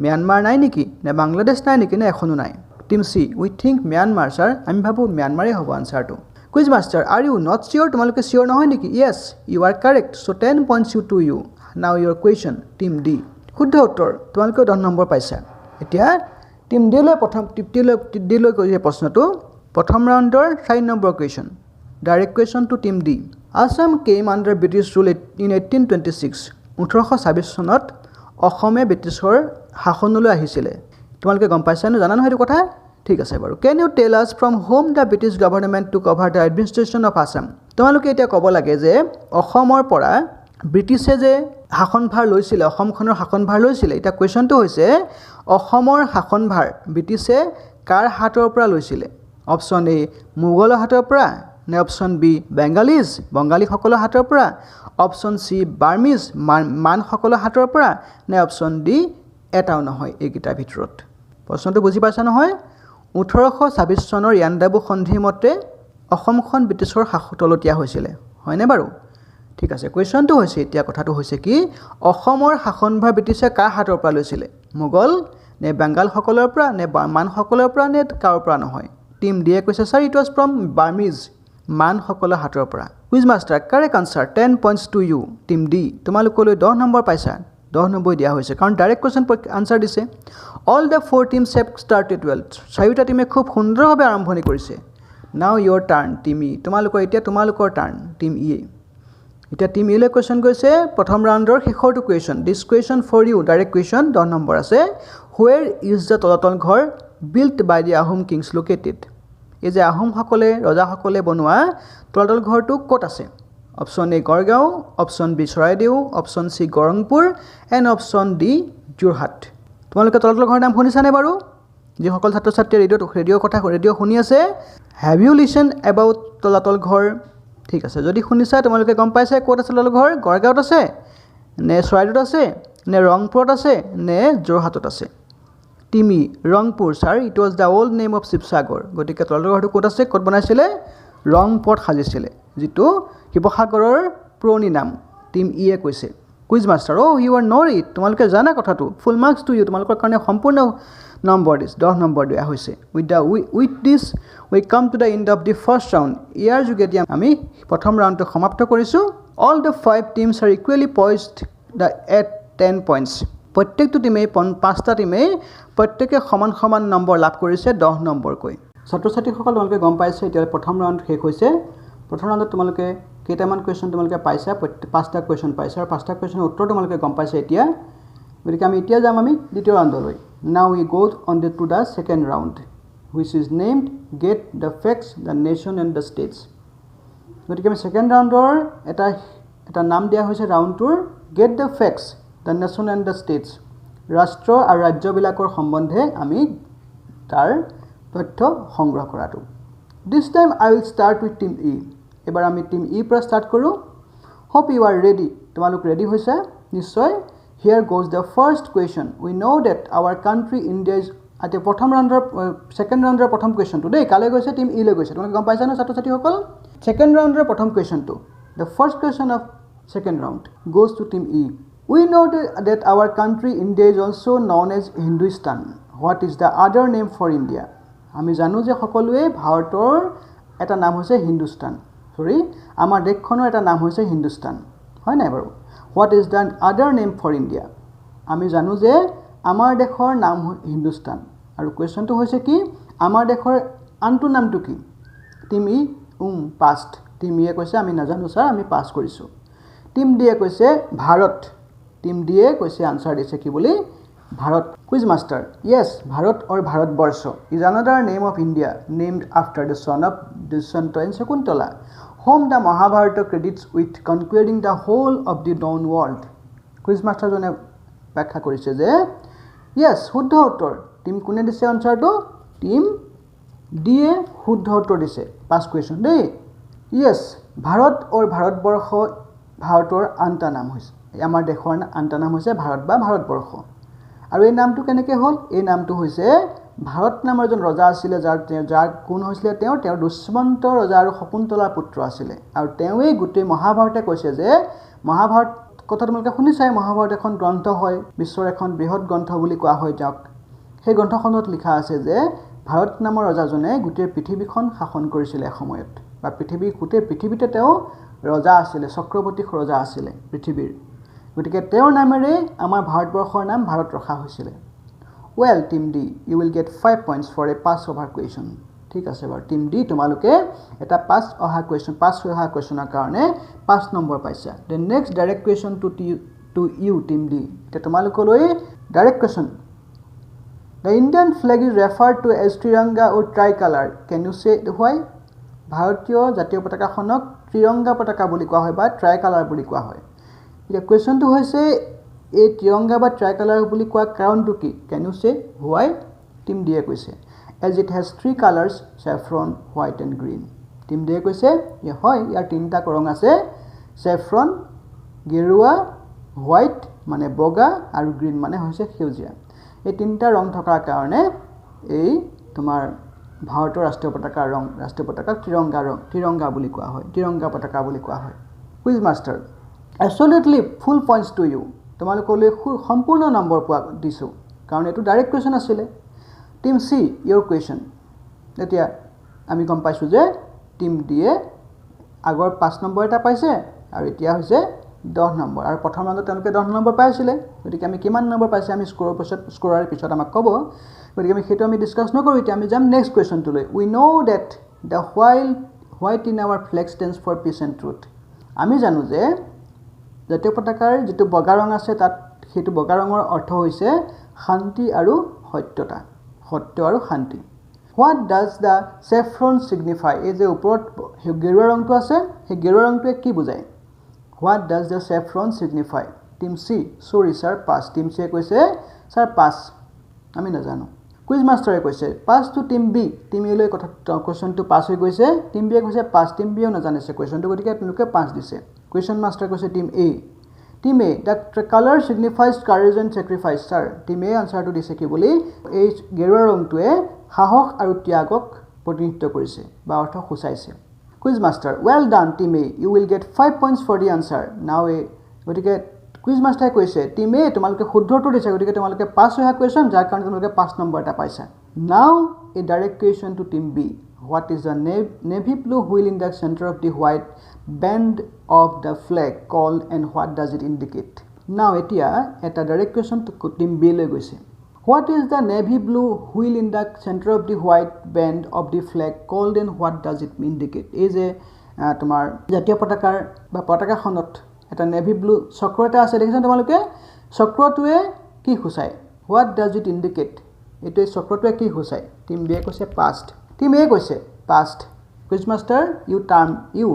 ম্যানমাৰ নাই নেকি নে বাংলাদেশ নাই নেকি নে এখনো নাই team C we think Myanmar sir আমি ভাবোঁ ম্যানমাৰেই হ'ব আনচাৰটো quiz master are you not sure তোমালোকে চিয়'ৰ নহয় নেকি yes you are correct so' 10 points you to you now your question team D শুদ্ধ উত্তৰ তোমালোকে 10 নম্বৰ পাইছা এতিয়া টিম ডিলৈ কৈছে প্ৰশ্নটো প্ৰথম ৰাউণ্ডৰ 4 number question direct question to team D Assam came under British rule in 1826 1826 চনত অসমে ব্ৰিটিছৰ শাসনলৈ আহিছিলে তোমালোকে গম পাইছানে জানা নহয় এইটো কথা ঠিক আছে বাৰু কেন you tell us from whom the British government to cover the administration of Assam তোমালোকে এতিয়া ক'ব লাগে যে অসমৰ পৰা ব্ৰিটিছে যে শাসনভাৰ লৈছিলে অসমখনৰ শাসনভাৰ লৈছিলে এতিয়া কুৱেশ্যনটো হৈছে অসমৰ শাসনভাৰ ব্ৰিটিছে কাৰ হাতৰ পৰা লৈছিলে অপশ্যন এ মোগলৰ হাতৰ পৰা নে অপশ্যন বি বংগালীসকলৰ হাতৰ পৰা অপশ্যন চি বাৰ্মিজ মানসকলৰ হাতৰ পৰা নে অপশ্যন ডি এটাও নহয় এইকেইটাৰ ভিতৰত প্ৰশ্নটো বুজি পাইছা নহয় 1826 চনৰ ইয়াণ্ডাবু সন্ধিৰ মতে অসমখন ব্ৰিটিছৰ তলতীয়া হৈছিলে হয়নে বাৰু ঠিক আছে কুৱেশ্যনটো হৈছে এতিয়া কথাটো হৈছে কি অসমৰ শাসনভাৰ ব্ৰিটিছে কাৰ হাতৰ পৰা লৈছিলে মোগল নে বেংগালসকলৰ পৰা নে মানসকলৰ পৰা নে কাৰো পৰা নহয় টিম ডিয়ে কৈছে sir it was from Burmese মানসকলৰ হাতৰ পৰা quiz master correct answer 10 points to you team D তোমালোকলৈ 10 নম্বৰ পাইছা 10 নম্বৰ দিয়া হৈছে কাৰণ ডাইৰেক্ট কুৱেশ্যন আনচাৰ দিছে all the 4 teams have started well চাৰিওটা টিমে খুব সুন্দৰভাৱে আৰম্ভণি কৰিছে নাও ইয়ৰ টাৰ্ণ টিম ই তোমালোকৰ টাৰ্ণ টিম ই এতিয়া টিম ইলৈ কুৱেশ্যন গৈছে প্ৰথম ৰাউণ্ডৰ শেষৰটো question this question for you direct question 10 number আছে where is the Talatal Ghar built by the Ahom kings located এই যে আহোমসকলে ৰজাসকলে বনোৱা তলাতল ঘৰটো ক'ত আছে option A Gargaon, option B Charaideo, option C Garangpur and option D Jorhat. তোমালোকে তলাতল ঘৰৰ নাম শুনিছানে বাৰু? যিসকল ছাত্ৰ ছাত্ৰীয়ে ৰেডিঅ' শুনি আছে, হেভ ইউ লিচন এবাউট তলাতল ঘৰ? ঠিক আছে, যদি শুনিছা তোমালোকে গম পাইছে ক'ত আছে তলাতল ঘৰ? গড়গাঁৱত আছে নে চৰাইদেউত আছে নে ৰংপুৰত আছে নে যোৰহাটত আছে? Team E Rangpur sir, it was the old name of Sivasagar. গতিকে তলাতল ঘৰটো ক'ত আছে, ক'ত বনাইছিলে? ৰংপুৰত সাজিছিলে, যিটো শিৱসাগৰৰ পুৰণি নাম। টিম ইয়ে কৈছে। Quiz master, oh' you are not it, তোমালোকে জানা কথাটো। ফুল মাৰ্কছ টু ইউ, তোমালোকৰ কাৰণে সম্পূৰ্ণ নম্বৰ দিছ, 10 নম্বৰ দিয়া হৈছে। With this we come to the end of the first round. ইয়াৰ যোগেদি আমি প্ৰথম ৰাউণ্ডটো সমাপ্ত কৰিছোঁ। All the 5 teams are equally poised at 10 points. প্ৰত্যেকটো টিমেই 5টা টিমেই প্ৰত্যেকে সমান সমান নম্বৰ লাভ কৰিছে 10 নম্বৰকৈ। ছাত্ৰ ছাত্ৰীসকল তোমালোকে গম পাইছে এতিয়া প্ৰথম ৰাউণ্ড শেষ হৈছে। প্ৰথম ৰাউণ্ডত তোমালোকে কেইটামান কুৱেশ্যন তোমালোকে পাইছা, 5টা কুৱেশ্যন পাইছা আৰু 5টা কুৱেশ্যনৰ উত্তৰ তোমালোকে গম পাইছা এতিয়া। গতিকে আমি এতিয়া যাম আমি দ্বিতীয় ৰাউণ্ডলৈ। Now we goes on to the second round which is named get the facts the nation and the states. গতিকে আমি ছেকেণ্ড ৰাউণ্ডৰ এটা নাম দিয়া হৈছে ৰাউণ্ডটোৰ, get the facts the nation and the states. ৰাষ্ট্ৰ আৰু ৰাজ্যবিলাকৰ সম্বন্ধে আমি তাৰ তথ্য সংগ্ৰহ কৰাটো। This time I will start with team E. এবাৰ আমি টিম ইৰ পৰা ষ্টাৰ্ট কৰোঁ। হোপ ইউ আৰ ৰেডি, তোমালোক ৰেডি হৈছে নিশ্চয়। Here goes the first question. We know' that our country India is. এতিয়া ছেকেণ্ড ৰাউণ্ডৰ প্ৰথম কুৱেশ্যনটো দেই, কালৈ গৈছে? টিম ই লৈ গৈছে। তোমালোকে গম পাইছা ন ছাত্ৰ ছাত্ৰীসকল? ছেকেণ্ড ৰাউণ্ডৰ প্ৰথম কুৱেশ্যনটো, the first question of second round goes to team E. We know' that our country India is also' known as Hindustan. What is the other name for India? আমি জানো যে সকলোৱে ভাৰতৰ এটা নাম হৈছে হিন্দুস্তান। আমাৰ দেশখনৰ এটা নাম হৈছে হিন্দুস্তান, হয় নাই বাৰু? What is the other name for India? আমি জানো যে আমাৰ দেশৰ নাম হিন্দুস্তান। আৰু কুৱেশ্যনটো হৈছে কি, আমাৰ দেশৰ আনটো নামটো কি? টিম ই পাষ্ট। টিম ইয়ে কৈছে আমি নাজানো ছাৰ, আমি পাছ কৰিছোঁ। টিম ডিয়ে কৈছে ভাৰত। টিম ডিয়ে কৈছে আনচাৰ দিছে কি বুলি? Bharat. Quiz master, yes, Bharat or Bharatvarsha is another name of India named after the son of Dushyanta and Shakuntala, whom the Mahabharata credits with conquering the whole of the known world. কুইজ মাষ্টাৰজনে ব্যাখ্যা কৰিছে যে য়েছ, শুদ্ধ উত্তৰ। টিম কোনে দিছে আনচাৰটো? টিম ডিয়ে শুদ্ধ উত্তৰ দিছে। পাঁচ কুৱেশ্যন দেই। য়েছ, ভাৰত অৰ ভাৰতবৰ্ষ ভাৰতৰ আনটা নাম হৈছে, আমাৰ দেশৰ আনটা নাম হৈছে ভাৰত বা ভাৰতবৰ্ষ। আৰু এই নামটো কেনেকৈ হ'ল? এই নামটো হৈছে ভাৰত নামৰ এজন ৰজা আছিলে, যাৰ কোন হৈছিলে তেওঁৰ দুষ্মন্ত ৰজা আৰু শকুন্তলাৰ পুত্ৰ আছিলে। আৰু তেওঁৱেই গোটেই মহাভাৰতে কৈছে যে মহাভাৰত কথা তোমালোকে শুনিছাই, মহাভাৰত এখন গ্ৰন্থ হয়, বিশ্বৰ এখন বৃহৎ গ্ৰন্থ বুলি কোৱা হয় যাওক। সেই গ্ৰন্থখনত লিখা আছে যে ভাৰত নামৰ ৰজাজনে গোটেই পৃথিৱীখন শাসন কৰিছিলে এসময়ত, বা গোটেই পৃথিৱীতে তেওঁ ৰজা আছিলে, চক্ৰৱৰ্তী ৰজা আছিলে পৃথিৱীৰ। গতিকে তেওঁৰ নামেৰে আমাৰ ভাৰতবৰ্ষৰ নাম ভাৰত ৰখা হৈছিলে। Well team D, you will get 5 points for a pass over question. ঠিক আছে বাৰু টিম ডি, তোমালোকে এটা পাছ হৈ অহা কুৱেশ্যনৰ কাৰণে 5 নম্বৰ পাইছা। Then next direct question to you team D. এতিয়া তোমালোকলৈ direct question. The Indian flag is referred to as Tiranga or tricolour, can you say why? ভাৰতীয় জাতীয় পতাকাখনক ত্ৰিৰংগা পতাকা বুলি কোৱা হয় বা ট্ৰাই কালাৰ বুলি কোৱা হয়। এতিয়া কুৱেশ্যনটো হৈছে এই ত্ৰিৰংগা বা ট্ৰাই কালাৰ বুলি কোৱা কাৰণটো কি? কেন ইউ চে হোৱাই? টিম ডিয়ে কৈছে as it has 3 colors, saffron, white and green. Team ডিয়ে কৈছে হয়, ইয়াৰ 3টা ৰং আছে, চেফ্ৰন গেৰুৱা, হোৱাইট মানে বগা আৰু গ্ৰীণ মানে হৈছে সেউজীয়া। এই 3টা ৰং থকাৰ কাৰণে এই তোমাৰ ভাৰতৰ ৰাষ্ট্ৰীয় পতাকাক ত্ৰিৰংগা বুলি কোৱা হয়, ত্ৰিৰংগা পতাকা বুলি কোৱা হয়। Quiz master, এবছলিউটলি full points to U. তোমালোকলৈ সম্পূৰ্ণ নম্বৰ দিছোঁ, কাৰণ এইটো ডাইৰেক্ট কুৱেশ্যন আছিলে। Team C, your question. এতিয়া আমি গম পাইছোঁ যে টিম ডিয়ে আগৰ 5 নম্বৰ এটা পাইছে আৰু এতিয়া হৈছে 10 নম্বৰ, আৰু প্ৰথম ৰাউণ্ডত তেওঁলোকে 10 নম্বৰ পাইছিলে। গতিকে আমি কিমান নম্বৰ পাইছে আমি স্ক'ৰাৰ পিছত আমাক ক'ব, গতিকে আমি সেইটো ডিছকাছ নকৰোঁ। এতিয়া আমি যাম নেক্সট কুৱেশ্যনটোলৈ। We know' that the white in our flag stands for peace and truth. আমি জানো যে জাতীয় পতাকাৰ যিটো বগা ৰং আছে তাত সেইটো বগা ৰঙৰ অৰ্থ হৈছে শান্তি আৰু সত্যতা, সত্য আৰু শান্তি। হোৱাট ডাজ দ্য চেফ্ৰন ছিগনিফাই এই যে ওপৰত গেৰুৱা ৰংটো আছে সেই গেৰুৱা ৰংটোৱে কি বুজায় what does the saffron signify team C sorry sir pass team চিয়ে কৈছে ছাৰ পাছ আমি নাজানো কুইজ মাষ্টাৰে কৈছে pass to team B team এলৈ কথা কুৱেশ্যনটো পাছ হৈ গৈছে টিম বিয়ে কৈছে পাছ টিম বিয়েও নাজানিছে কুৱেশ্যনটো গতিকে তেওঁলোকে পাছ দিছে কুৱেশ্যন মাষ্টাৰ কৈছে team A the colour signifies courage and sacrifice sir team A আনচাৰটো দিছে কি বুলি এই গেৰুৱা ৰংটোৱে সাহস আৰু ত্যাগক প্ৰতিনিধিত্ব কৰিছে বা অৰ্থ সূচাইছে quiz master well done team A you will get 5 points for the answer now এ গতিকে কুইজ মাষ্টাৰে কৈছে টিম এ তোমালোকে শুদ্ধটো দিছে গতিকে তোমালোকে পাছ হোৱা কুৱেশ্যন যাৰ কাৰণে তোমালোকে 5 নম্বৰ এটা পাইছা now a direct question to team B what is the navy blue wheel in the centre of the white band of the flag called and what does it indicate now এতিয়া এটা direct question team B লৈ গৈছে what is the navy blue wheel in the centre of the white band of the flag called and what does it indicate এই যে তোমাৰ জাতীয় পতাকাৰ বা পতাকাখনত এটা নেভি ব্লু চক্ৰ এটা আছে দেখিছা তোমালোকে চক্ৰটোৱে কি সূচায় হোৱাট ডাজ ইট ইণ্ডিকেট এইটো চক্ৰটোৱে কি সূচায় টিম বিয়ে কৈছে পাষ্ট টিম এ কৈছে pass quiz master you term you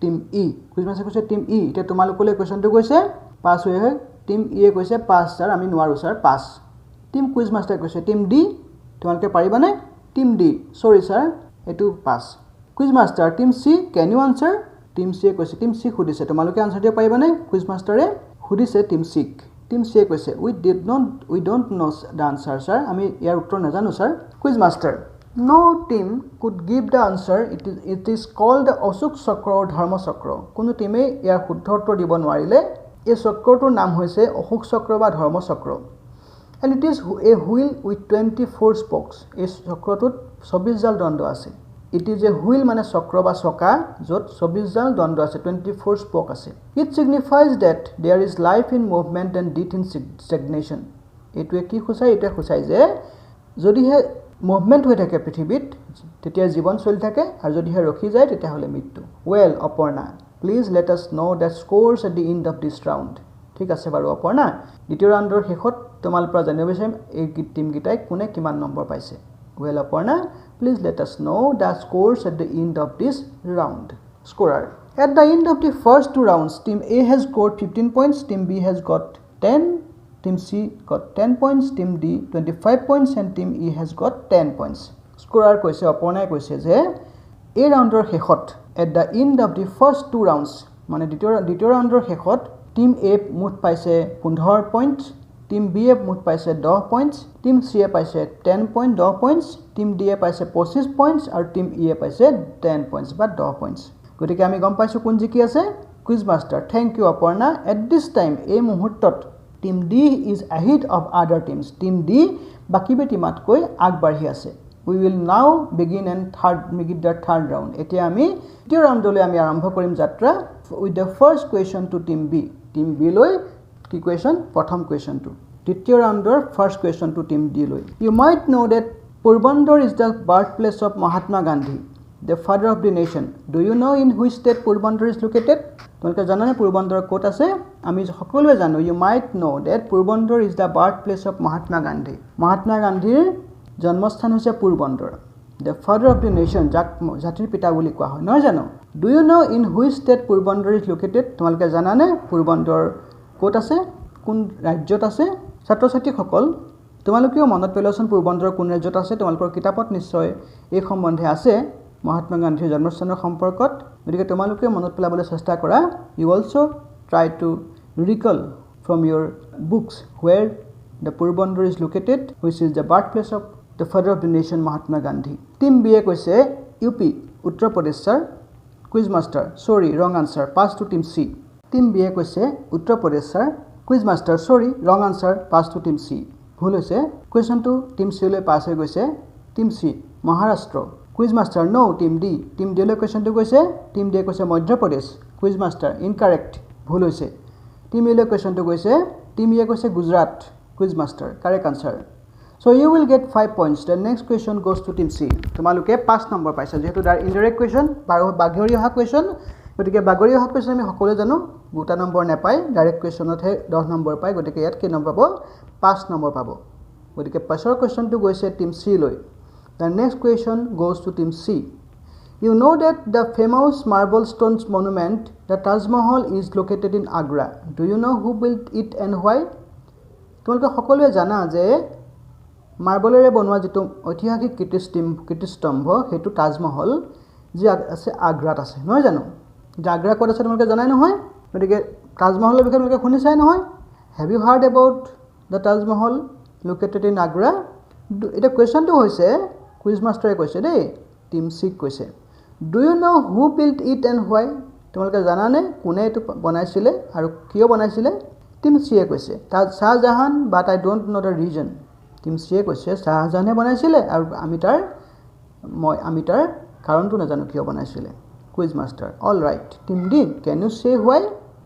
team E quiz master কৈছে টিম ই এতিয়া তোমালোকলৈ কুৱেশ্যনটো কৈছে পাছ হৈ টিম ইয়ে কৈছে পাছ ছাৰ আমি নোৱাৰোঁ ছাৰ পাছ টিম কুইজ মাষ্টাৰে কৈছে টিম ডি তোমালোকে পাৰিবানে টিম ডি চৰি ছাৰ এইটো পাছ কুইজ মাষ্টাৰ টিম চি কেন ইউ আনচাৰ টিম চিয়ে কৈছে টিম চি সুধিছে তোমালোকে আনচাৰ দিব পাৰিবানে কুইজ মাষ্টাৰে সুধিছে টিম চিক টিম চিয়ে কৈছে we don't know' the answer sir আমি ইয়াৰ উত্তৰ নাজানো sir quiz master no' team could give the answer it is called the Ashoka Chakra Dharma চক্ৰ কোনো টিমেই ইয়াৰ শুদ্ধ উত্তৰ দিব নোৱাৰিলে এই চক্ৰটোৰ নাম হৈছে অশোক চক্ৰ বা ধৰ্ম চক্ৰ and it is A wheel with 24 স্পক্স এই চক্ৰটোত 24ডাল দণ্ড আছে ইট ইজ এ হুইল মানে চক্ৰ বা চকা য'ত 24ডাল দণ্ড আছে 24 স্পক আছে it signifies that there is life in movement and death in stagnation এইটোৱে কি সূচায় এইটোৱে সূচায় যে যদিহে মুভমেণ্ট হৈ থাকে পৃথিৱীত তেতিয়া জীৱন চলি থাকে আৰু যদিহে ৰখি যায় তেতিয়াহ'লে মৃত্যু well Aparna please let us know' the scores at the end of this round ঠিক আছে বাৰু অপৰ্ণা দ্বিতীয় ৰাউণ্ডৰ শেষত তোমাৰ পৰা জানিব বিচাৰিম এই টিমকেইটাই কোনে কিমান নম্বৰ পাইছে well Aparna please let us know the scores at the end of this round. Scorer. At the end of the first 2 rounds, Team A has scored 15 points, Team B has got 10, Team C got 10 points, Team D 25 points and Team E has got 10 points. Scorer কৈছে অপৰ্ণাই কৈছে যে এই ৰাউণ্ডৰ শেষত at the end of the first 2 rounds মানে দ্বিতীয় ৰাউণ্ডৰ শেষত Team A মুঠ পাইছে 15 points, টিম বি এ মুঠ পাইছে 10 পইণ্টছ টিম চি এ পাইছে 10 পইণ্ট 10 পইণ্টছ টিম ডি এ পাইছে 25 পইণ্টছ আৰু টিম ই এ পাইছে 10 পইণ্টছ বা 10 পইণ্টছ গতিকে আমি গম পাইছোঁ কোন জিকি আছে quiz master thank you Aparna at this time এই মুহূৰ্তত team D is ahead of other teams team D বাকীবোৰ টিমতকৈ আগবাঢ়ি আছে we will now begin the third round এতিয়া আমি দ্বিতীয় ৰাউণ্ডলৈ আমি আৰম্ভ কৰিম যাত্ৰা with the first question to team B লৈ কি কুৱেশ্যন প্ৰথম কুৱেশ্যনটো দ্বিতীয় ৰাউণ্ডৰ ফাৰ্ষ্ট কুৱেশ্যনটো টিম ডি লৈ you might know' that Porbandar is the birth place of Mahatma Gandhi the father of the nation do you know' in which state Porbandar is located তোমালোকে জানানে পোৰবন্দৰ ক'ত আছে আমি সকলোৱে জানো you might know' that Porbandar is the birth place of Mahatma গান্ধীৰ জন্মস্থান হৈছে Porbandar the father of the nation যাক জাতিৰ পিতা বুলি কোৱা হয় নহয় জানো do you know' in which state Porbandar is located তোমালোকে জানানে পোৰবন্দৰ ক'ত আছে কোন ৰাজ্যত আছে ছাত্ৰ ছাত্ৰীসকল তোমালোকেও মনত পেলোৱাচোন পোৰবন্দৰ কোন ৰাজ্যত আছে তোমালোকৰ কিতাপত নিশ্চয় এই সম্বন্ধে আছে মহাত্মা গান্ধীৰ জন্মস্থানৰ সম্পৰ্কত গতিকে তোমালোকে মনত পেলাবলৈ চেষ্টা কৰা you also' try to recall from your books where the Porbandar is located which is the birth place of the father of the nation Mahatma Gandhi team B এ কৈছে ইউ পি উত্তৰ Pradesh sir quiz master sorry wrong answer pass to team C team B এ কৈছে Uttar Pradesh sir quiz master sorry wrong answer pass to team C ভুল হৈছে কুৱেশ্যনটো team চিলৈ pass হৈ গৈছে team C Maharashtra quiz master no' team ডিলৈ কুৱেশ্যনটো গৈছে টিম ডিয়ে কৈছে মধ্যপ্ৰদেশ কুইজ মাষ্টাৰ ইনকাৰেক্ট ভুল হৈছে টিম ইলৈ কুৱেশ্যনটো গৈছে টিম ইয়ে কৈছে Gujarat quiz master correct answer so' you will get 5 points the next question goes to team C তোমালোকে 5 নম্বৰ পাইছা যিহেতু তাৰ ইনডাইৰেক্ট কুৱেশ্যন বাগৰি অহা কুৱেশ্যন গতিকে বাগৰি অহা কুৱেশ্যন আমি সকলোৱে জানো 2টা নম্বৰ নাপায় ডাইৰেক্ট কুৱেশ্যনতহে 10 নম্বৰ পায় গতিকে ইয়াত কেই নম্বৰ পাব 5 নম্বৰ পাব গতিকে পাছৰ কুৱেশ্যনটো গৈছে টিম চি লৈ The next question goes to team C. You know that the famous marble stones monument, the Taj Mahal, is located in Agra. Do you know who built it and why? তোমালোকে সকলোৱে জানা যে মাৰ্বলেৰে বনোৱা যেটো ঐতিহাসিক কীৰ্তিস্তম্ভ হেতু তাজমহল যে আছে আগ্ৰাত আছে নহয় জানো আগ্ৰা ক'ত আছে তোমালোকে জানাই নহয় গতিকে তাজমহলৰ বিষয়ে তোমালোকে শুনিছাই নহয় Have you heard about the Taj Mahal located in Agra? এটা কোৱেশ্চনটো হৈছে কুইজ মাষ্টাৰে কৈছে দেই টিম সি কৈছে Do you know who built it and why? তোমালোকে জানানে কোনে এটো বনাইছিলে আৰু কিয় বনাইছিলে টিম সিয়ে কৈছে Shahjahan but I don't know the reason team সিয়ে কৈছে শাহজাহানে বনাইছিলে আৰু আমি তাৰ কাৰণটো নাজানো কিয় বনাইছিলে quiz master all right team D can you say why?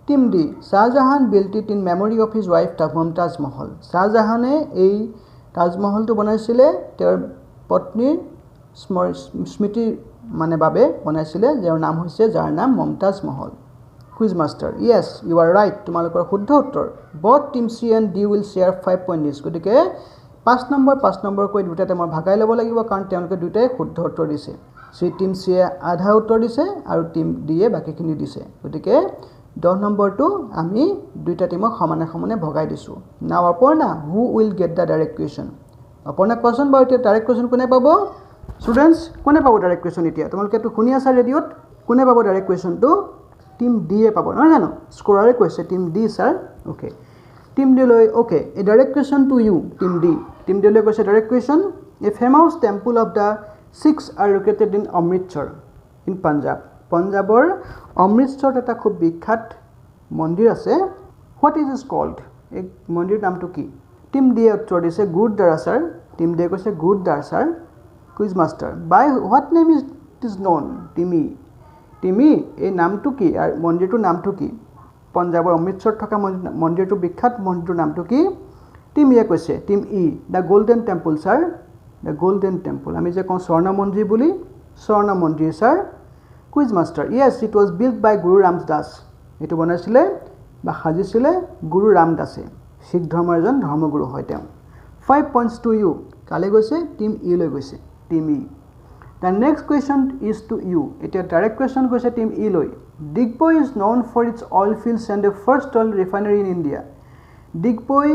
Team D Shahjahan built it in memory of his wife Mumtaz Mahal শাহজাহানে এই তাজমহলটো বনাইছিলে তেওঁৰ পত্নীৰ স্মৃতি মানে বাবে বনাইছিলে যাৰ নাম হৈছে যাৰ নাম Mumtaz Mahal quiz master yes you are right তোমালোকৰ শুদ্ধ উত্তৰ both team C and D will share 5 points গতিকে 5 নম্বৰ কৈ দুটাতে মই ভাগাই ল'ব লাগিব কাৰণ তেওঁলোকে দুটাই শুদ্ধ উত্তৰ দিছে টিম C আধা উত্তৰ দিছে আৰু টিম D এ বাকিখিনি দিছে গতিকে 10 নম্বৰটো আমি দুটা টিমক সমানে ভগাই দিছো now Aparna who will get the direct question Aparna question about the direct question কোনে পাব Students, কোনে পাব ডাইৰেক্ট কোৱেশ্চন এতিয়া তোমালোকে তো শুনি আছা ৰেডিঅ'ত কোনে পাব ডাইৰেক্ট কোৱেশ্চনটো টিম ডি এ পাব নহয় জানো স্কোৰাৰে কৈছে team D sir okay team D লৈ okay a direct question to you team D লৈ কৈছে direct question a famous temple of the 6 are located in Amritsar in Punjab পঞ্জাবৰ অমৃতসৰত এটা খুব বিখ্যাত মন্দিৰ আছে what is it called এই মন্দিৰ নামটো কি টিম ডি এ উত্তৰ দিছে গুৰুদ্বাৰা স্যাৰ টিম ডি কৈছে gurdwara sir Quiz master by what name is it is known Timi এই নামটো কি আর মন্দিৰটোৰ নামটো কি পঞ্জাবৰ অমৃতসৰ থকা মন্দিৰটো বিখ্যাত মন্দিৰটোৰ নামটো কি টিম এ কৈছে টিম ই দা গোল্ডেন টেম্পল স্যাৰ দা গোল্ডেন টেম্পল আমি যে কোন স্বৰ্ণ মন্দিৰ বুলি স্বৰ্ণ মন্দিৰ sir quiz master yes it was built by Guru Ramdas এটো বনাইছিলে বা সাজিছিলে গুৰু ৰামদাসে শিখ ধৰ্মৰ এজন ধৰ্মগুৰু হয় তেওঁ 5 points to you কালে গৈছে টিম ই লৈ গৈছে team E The next question is to you. It is a direct question goes team E loi. Digboi is known for its oil fields and the first oil refinery in India. Digboi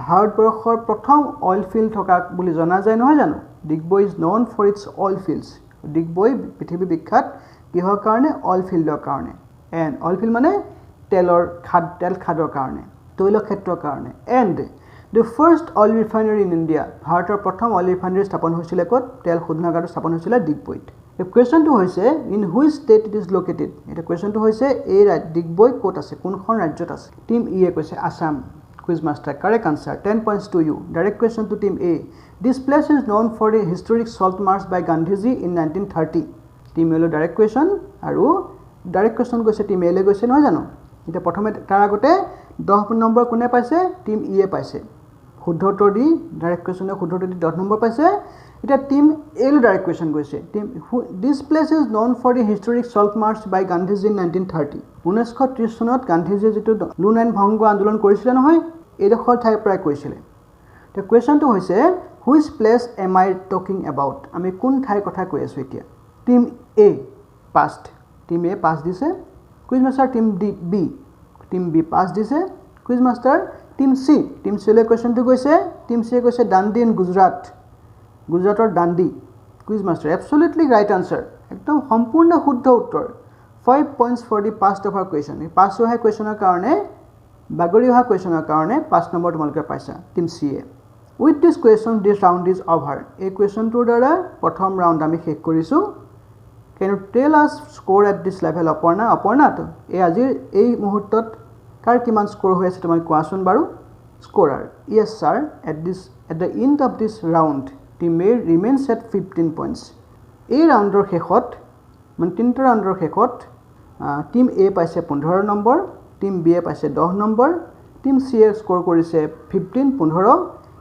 Bharatborshor prothom oil field thoka boli jana jay nohoy jano. Digboi is known for its oil fields. Digboi prithibi bikhat kihor karone oil fielder karone. And oil field mane tel khador karone. Toilo khetror karone. And The first oil refinery in India, Bharator prothom oil refinery স্থাপন হৈছিল কত তেল শোধনাগাৰ স্থাপন হৈছিল ডিগবৈত এই কোৱেশ্চনটো হৈছে in which state it is located এটা কোৱেশ্চনটো হৈছে এই ডিগবৈ কত আছে কোনখন ৰাজ্যত আছে টিম ই এ কৈছে Assam quiz master correct answer 10 points to you direct question to team A this place is known for a historic salt march by Gandhiji in 1930 team এ লৈ ডাইৰেক্ট কোৱেশ্চন আৰু ডাইৰেক্ট কোৱেশ্চন গৈছে team এ লৈ গৈছে নহয় জানো এটা প্ৰথমে তাৰ আগতে 10 নম্বৰ কোনে পাইছে টিম ই এ পাইছে শুদ্ধ উত্তৰ দি ডাইৰেক্ট কোৱেশ্চনৰ শুদ্ধ উত্তৰ দি 10 নম্বৰ পাইছে এটা টিম এল ডাইৰেক্ট কোৱেশ্চন গৈছে team this place is known for the historic salt march by Gandhiji in 1930 1930 চনত গান্ধীজীয়ে যেটো লুন আইন ভংগ আন্দোলন কৰিছিল নহয় এই ডখৰ ঠাইৰ পৰা কৈছিল তে কোৱেশ্চনটো হৈছে which place am I talking about আমি কোন ঠাইৰ কথা কৈ আছো এতিয়া team A passed team A pass দিছে quiz master team B pass দিছে কুইজ মাষ্টাৰ টিম সি লৈ কোৱেশ্চনটো গৈছে টিম সি কৈছে দাণ্ডি ইন গুজৰাটৰ Dandi quiz master absolutely right answer একদম সম্পূৰ্ণ শুদ্ধ উত্তৰ 5 points for the past of our question এই পাস হোৱা কোৱেশ্চনৰ কাৰণে বাগৰি হোৱা কোৱেশ্চনৰ কাৰণে 5 নম্বৰ তোমালোকে পাইছা টিম সি এ with this question this round is over এই কোৱেশ্চনটোৰ দ্বাৰা প্ৰথম ৰাউন্ড আমি শেষ কৰিছো can you tell us score at this level Aparna তো এই আজিৰ এই মুহূৰ্তত কাৰ কিমান স্কোৰ হৈ আছে তুমি কোৱাচোন বাৰু স্কোৰাৰ yes sir at the end of this round team A remains at 15 points এই ৰাউণ্ডৰ শেষত মানে তিনিটা ৰাউণ্ডৰ শেষত টিম A পাইছে 15 নম্বৰ টিম B পাইছে 10 নম্বৰ টিম C স্কোৰ কৰিছে 15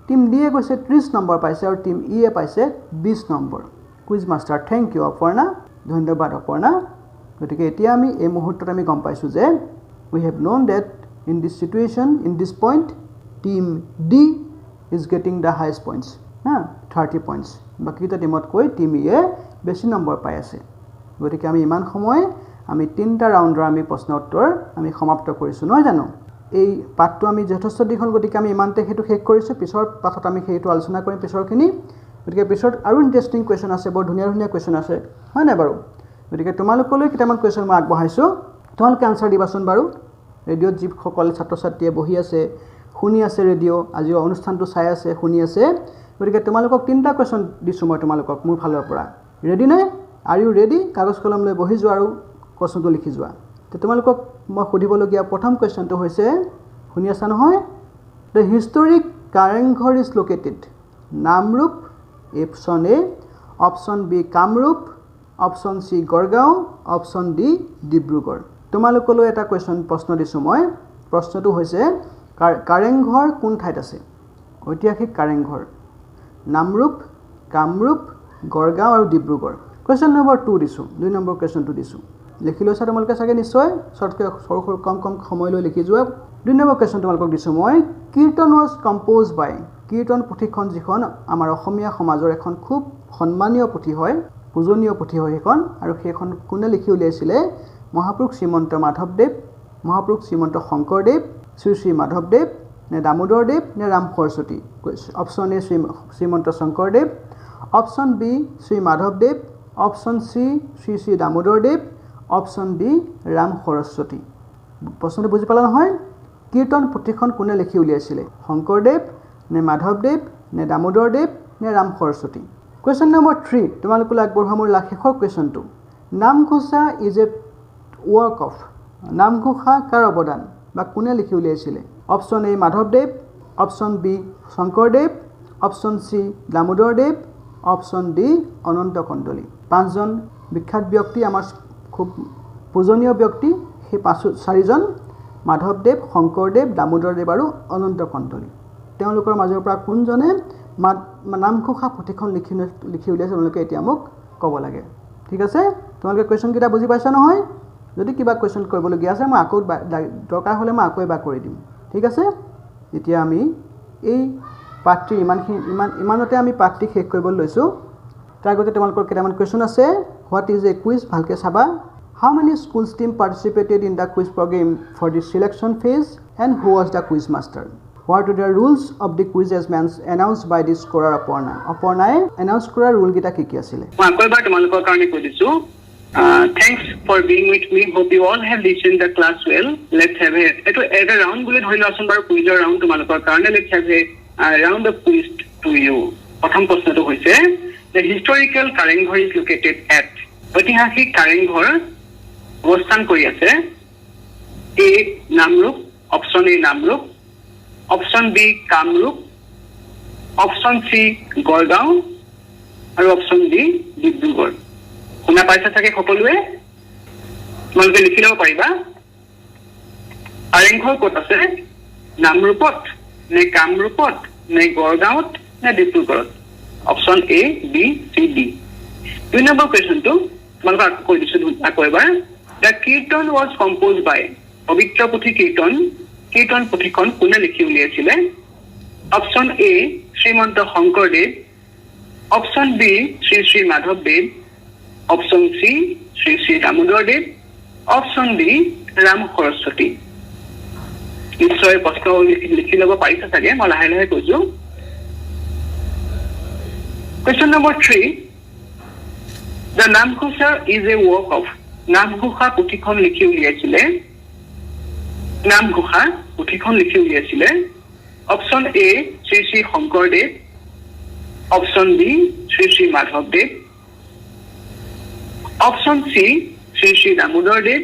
টিম D কৈছে 30 নম্বৰ পাইছে আৰু টিম E পাইছে 20 number quiz master thank you Aparna ধন্যবাদ অপৰ্ণা গতিকে এতিয়া আমি এই মুহূৰ্তত আমি গম পাইছো যে we have known that in this situation in this point team D is getting the highest points 30 30 points বাকীকেইটা টিমতকৈ টিম ইয়ে বেছি নম্বৰ পাই আছে গতিকে আমি ইমান সময় আমি 3টা ৰাউণ্ডৰ আমি প্ৰশ্ন উত্তৰ আমি সমাপ্ত কৰিছোঁ নহয় জানো এই পাঠটো আমি যথেষ্ট দীঘল গতিকে আমি ইমানতে সেইটো শেষ কৰিছোঁ পিছৰ পাঠত আমি সেইটো আলোচনা কৰিম পিছৰখিনি গতিকে পিছত আৰু ইণ্টাৰেষ্টিং কুৱেশ্যন আছে বৰ ধুনীয়া ধুনীয়া কুৱেশ্যন আছে হয় নাই বাৰু গতিকে তোমালোকলৈ কেইটামান কুৱেশ্যন মই আগবঢ়াইছোঁ তোমালোকে আনচাৰ দিবাচোন বাৰু ৰেডিঅ'ত যিসকল ছাত্ৰ ছাত্ৰীয়ে বহি আছে শুনি আছে ৰেডিঅ' আজি অনুষ্ঠানটো চাই আছে শুনি আছে গতিকে তোমালোকক 3টা কুৱেশ্যন দিছোঁ মই তোমালোকক মোৰ ফালৰ পৰা ৰেডি নে আৰ ইউ ৰেডি কাগজ কলম লৈ বহি যোৱা আৰু কুৱেশ্যনটো লিখি যোৱা তো তোমালোকক মই সুধিবলগীয়া প্ৰথম কুৱেশ্যনটো হৈছে শুনি আছা নহয় the historic Kareng Ghar is located Namrup option A option B Kamrup option C Gargaon option D Dibrugarh তোমালোকলৈ এটা কুৱেশ্যন প্ৰশ্ন দিছোঁ মই প্ৰশ্নটো হৈছে কাৰেংঘৰ কোন ঠাইত আছে ঐতিহাসিক কাৰেংঘৰ নামৰূপ কামৰূপ গড়গাঁও আৰু ডিব্ৰুগড় কুৱেশ্যন নম্বৰ 2 দিছোঁ 2 নম্বৰ কুৱেশ্যনটো দিছোঁ লিখি লৈছা তোমালোকে চাগে নিশ্চয় শ্বৰ্টকৈ সৰু সৰু কম কম সময় লৈ লিখি যোৱা 2 নম্বৰ কুৱেশ্যন তোমালোকক দিছোঁ মই কীৰ্তন ৱাজ কম্প'জ বাই কীৰ্তন পুথিখন যিখন আমাৰ অসমীয়া সমাজৰ এখন খুব সন্মানীয় পুথি হয় পূজনীয় পুথি হয় সেইখন আৰু সেইখন কোনে লিখি উলিয়াইছিলে মহাপুৰুষ শ্ৰীমন্ত মাধৱদেৱ মহাপুৰুষ শ্ৰীমন্ত শংকৰদেৱ শ্ৰী শ্ৰী মাধৱদেৱ নে দামোদৰদেৱ নে Ram Saraswati option A Srimanta Sankardev option B Shri মাধৱদেৱ option C Shri Shri Damodardev option D Ram Saraswati প্ৰশ্নটো বুজি পালা নহয় কীৰ্তন পুথিখন কোনে লিখি উলিয়াইছিলে শংকৰদেৱ নে মাধৱদেৱ নে দামোদৰদেৱ নে ৰাম সৰস্বতী কুৱেশ্যন নম্বৰ 3 তোমালোকলৈ আগবঢ়োৱা মোৰ শেষৰ কুৱেশ্যনটো Namghosha is a work of Namghosha কাৰ অৱদান বা কোনে লিখি উলিয়াইছিলে অপশ্যন এ মাধৱদেৱ option B Sankardev option C Damodardev option D Ananta Kandali 5জন বিখ্যাত ব্যক্তি আমাৰ খুব পূজনীয় ব্যক্তি সেই 4জন মাধৱদেৱ শংকৰদেৱ দামোদৰদেৱ আৰু অনন্ত কণ্ডলী তেওঁলোকৰ মাজৰ পৰা কোনজনে নামঘোষা পুথিখন লিখি উলিয়াইছে তেওঁলোকে এতিয়া মোক ক'ব লাগে ঠিক আছে তোমালোকে কুৱেশ্যনকেইটা বুজি পাইছা নহয় যদি কিবা কুৱেশ্যন কৰিবলগীয়া আছে মই আকৌ দৰকাৰ হ'লে মই আকৌ এবাৰ কৰি দিম ঠিক আছে এতিয়া আমি এই পাঠটি ইমানতে আমি পাঠটি শেষ কৰিবলৈ লৈছোঁ তাৰ আগতে তোমালোকৰ কেইটামান কুৱেশ্যন আছে হোৱাট ইজ এ কুইজ ভালকৈ চাবা how many schools team participated in the quiz programme for the selection phase and who was the quiz master what are the rules of the quiz as announce by the scorer অপৰ্ণাই announce কৰাৰ ৰুলকেইটা কি আছিল মই আকৌ এবাৰ তোমালোকৰ কাৰণে কৈ দিছোঁ thanks for being with me. Hope you all have listened the class well. Let's have a round bullet hoile asun bar quiz round tumalokor karone let's have a round of quiz to you. Prothom proshno to hoise the historical Karenghor is located at ঐতিহাসিক কাৰেংঘৰ অৱস্থান কৰি আছে A Namrup option A Namrup option B Kamrup option C Gargaon আৰু option D Dibrugarh শুনা পাইছা চাগে সকলোৱে তোমালোকে লিখি ল'ব পাৰিবা কাৰেংঘৰ ক'ত আছে নামৰূপত নে কামৰূপত নে গড়গাঁৱত নে ডিব্ৰুগড়ত option A B C D 2 number কুৱেশ্যনটো তোমালোকক কৈ দিছোঁ আকৌ এবাৰ দ্য কীৰ্তন ৱাজ কম্প'জ বাই পবিত্ৰ পুথি কীৰ্তন পুথিখন কোনে লিখি উলিয়াইছিলে option A Srimanta Sankardev option B Shri Shri মাধৱদেৱ option C Shri Shri Damodardev option D Ram Saraswati নিশ্চয় প্ৰশ্ন লিখি ল'ব পাৰিছা চাগে মই লাহে লাহে কৈছোঁ question number 3 the Namghosa is a work of Namghosa পুথিখন লিখি উলিয়াইছিলে option A Shri Shri Sankardev option B Shri Shri মাধৱদেৱ অপশ্যন চি শ্ৰী শ্ৰী দামোদৰদেৱ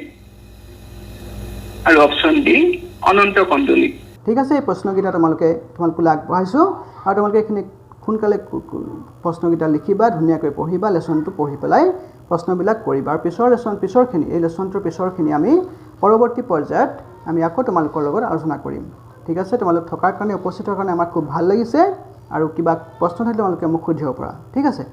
আৰু অপশ্যন ডি অনন্ত কণ্ডলী ঠিক আছে এই প্ৰশ্নকেইটা তোমালোকলৈ আগবঢ়াইছোঁ আৰু তোমালোকে এইখিনি সোনকালে প্ৰশ্নকেইটা লিখিবা ধুনীয়াকৈ পঢ়িবা লেচনটো পঢ়ি পেলাই প্ৰশ্নবিলাক কৰিবা আৰু পিছৰখিনি এই লেচনটোৰ পিছৰখিনি আমি পৰৱৰ্তী পৰ্যায়ত আমি আকৌ তোমালোকৰ লগত আলোচনা কৰিম ঠিক আছে তোমালোক থকাৰ কাৰণে উপস্থিত হোৱাৰ কাৰণে আমাৰ খুব ভাল লাগিছে আৰু কিবা প্ৰশ্ন থাকিলে তোমালোকে মোক সুধিব পৰা ঠিক আছে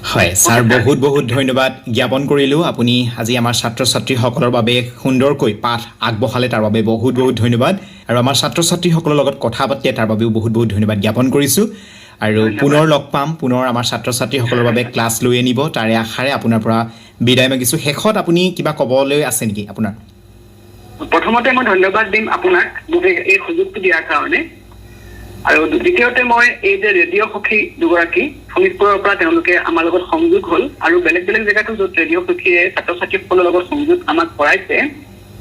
হয় স্যাৰ বহুত বহুত ধন্যবাদ জ্ঞাপন কৰিলোঁ আপুনি আজি আমাৰ ছাত্ৰ ছাত্ৰীসকলৰ বাবে সুন্দৰকৈ পাঠ আগবঢ়ালে তাৰ বাবে বহুত বহুত ধন্যবাদ আৰু আমাৰ ছাত্ৰ ছাত্ৰীসকলৰ লগত কথা পাতিলে তাৰ বাবেও বহুত বহুত ধন্যবাদ জ্ঞাপন কৰিছোঁ আৰু পুনৰ লগ পাম পুনৰ আমাৰ ছাত্ৰ ছাত্ৰীসকলৰ বাবে ক্লাছ লৈ আনিব তাৰে আশাৰে আপোনাৰ পৰা বিদায় মাগিছোঁ শেষত আপুনি কিবা ক'বলৈ আছে নেকি আপোনাৰ প্ৰথমতে মই ধন্যবাদ দিম আপোনাক মোক এই সুযোগটো দিয়াৰ কাৰণে আৰু দ্বিতীয়তে মই এই যে ৰেডিঅ' সখী দুগৰাকী শোণিতপুৰৰ পৰা তেওঁলোকে আমাৰ লগত সংযোগ হ'ল আৰু বেলেগ বেলেগ জেগাতো য'ত ৰেডিঅ' সখীয়ে ছাত্ৰ ছাত্ৰীসকলৰ লগত সংযোগ আমাক কৰাইছে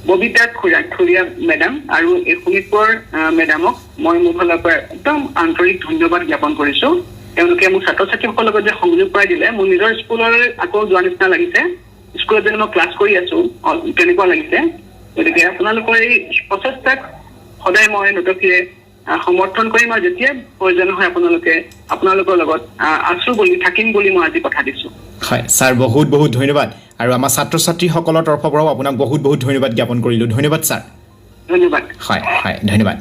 ববিতা খুৰীয়া মেডাম আৰু এই শোণিতপুৰৰ মেডামক মই মোৰ ফালৰ পৰা একদম আন্তৰিক ধন্যবাদ জ্ঞাপন কৰিছোঁ তেওঁলোকে মোক ছাত্ৰ ছাত্ৰীসকলৰ লগত যে সংযোগ কৰাই দিলে মোৰ নিজৰ স্কুললৈ আকৌ যোৱা নিচিনা লাগিছে স্কুলত যেনে মই ক্লাছ কৰি আছোঁ তেনেকুৱা লাগিছে গতিকে আপোনালোকৰ এই প্ৰচেষ্টাক সদায় মই নতশিৰে সমৰ্থন কৰিম আৰু যেতিয়া প্ৰয়োজন হয় আপোনালোকৰ লগত আছোঁ বুলি থাকিম বুলি মই আজি কথা দিছোঁ হয় ছাৰ বহুত বহুত ধন্যবাদ আৰু আমাৰ ছাত্ৰ ছাত্ৰীসকলৰ তৰফৰ পৰাও আপোনাক বহুত বহুত ধন্যবাদ জ্ঞাপন কৰিলোঁ ধন্যবাদ ছাৰ ধন্যবাদ হয় হয় ধন্যবাদ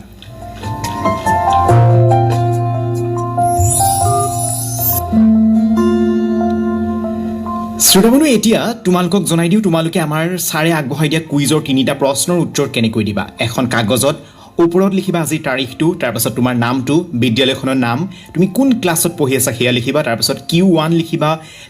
শ্ৰোতাবন্ধু এতিয়া তোমালোকক জনাই দিওঁ তোমালোকে আমাৰ ছাৰে আগবঢ়াই দিয়া কুইজৰ 3টা প্ৰশ্নৰ উত্তৰ কেনেকৈ দিবা এখন কাগজত ওপৰত লিখিবা আজিৰ তাৰিখটো তাৰপাছত তোমাৰ নামটো বিদ্যালয়খনৰ নাম তুমি কোন ক্লাছত পঢ়ি আছা সেয়া লিখিবা তাৰপাছত Q1 লিখিবা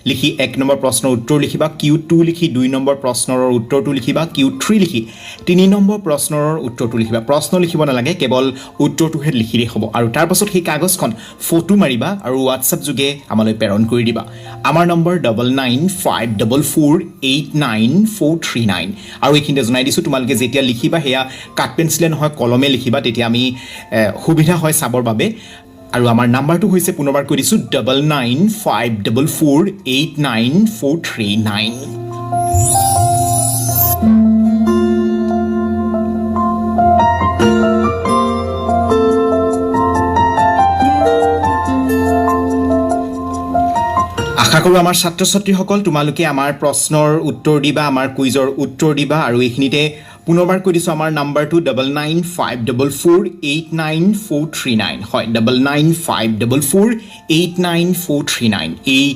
লিখি 1 নম্বৰ প্ৰশ্নৰ উত্তৰ লিখিবা Q2 লিখি 2 নম্বৰ প্ৰশ্নৰ উত্তৰটো লিখিবা Q3 লিখি 3 নম্বৰ প্ৰশ্নৰ উত্তৰটো লিখিবা প্ৰশ্ন লিখিব নালাগে কেৱল উত্তৰটোহে লিখিলেই হ'ব আৰু তাৰপাছত সেই কাগজখন ফটো মাৰিবা আৰু WhatsApp যোগে আমালৈ প্ৰেৰণ কৰি দিবা আমাৰ নম্বৰ 9954489439 আৰু এইখিনিতে জনাই দিছোঁ তোমালোকে যেতিয়া লিখিবা সেয়া কাট পেন্সিলে নহয় কলমে লিখিবা তেতিয়া আমি সুবিধা হয় চাবৰ বাবে আৰু আমাৰ নাম্বাৰটো হৈছে পুনৰবাৰ কৈ দিছোঁ 9954489439 আশা কৰোঁ আমাৰ ছাত্ৰ ছাত্ৰীসকল তোমালোকে আমাৰ প্ৰশ্নৰ উত্তৰ দিবা আমাৰ কুইজৰ উত্তৰ দিবা আৰু এইখিনিতে পুনৰবাৰ কৈ দিছোঁ আমাৰ নাম্বাৰটো 9954489439 হয় 9954489439 এই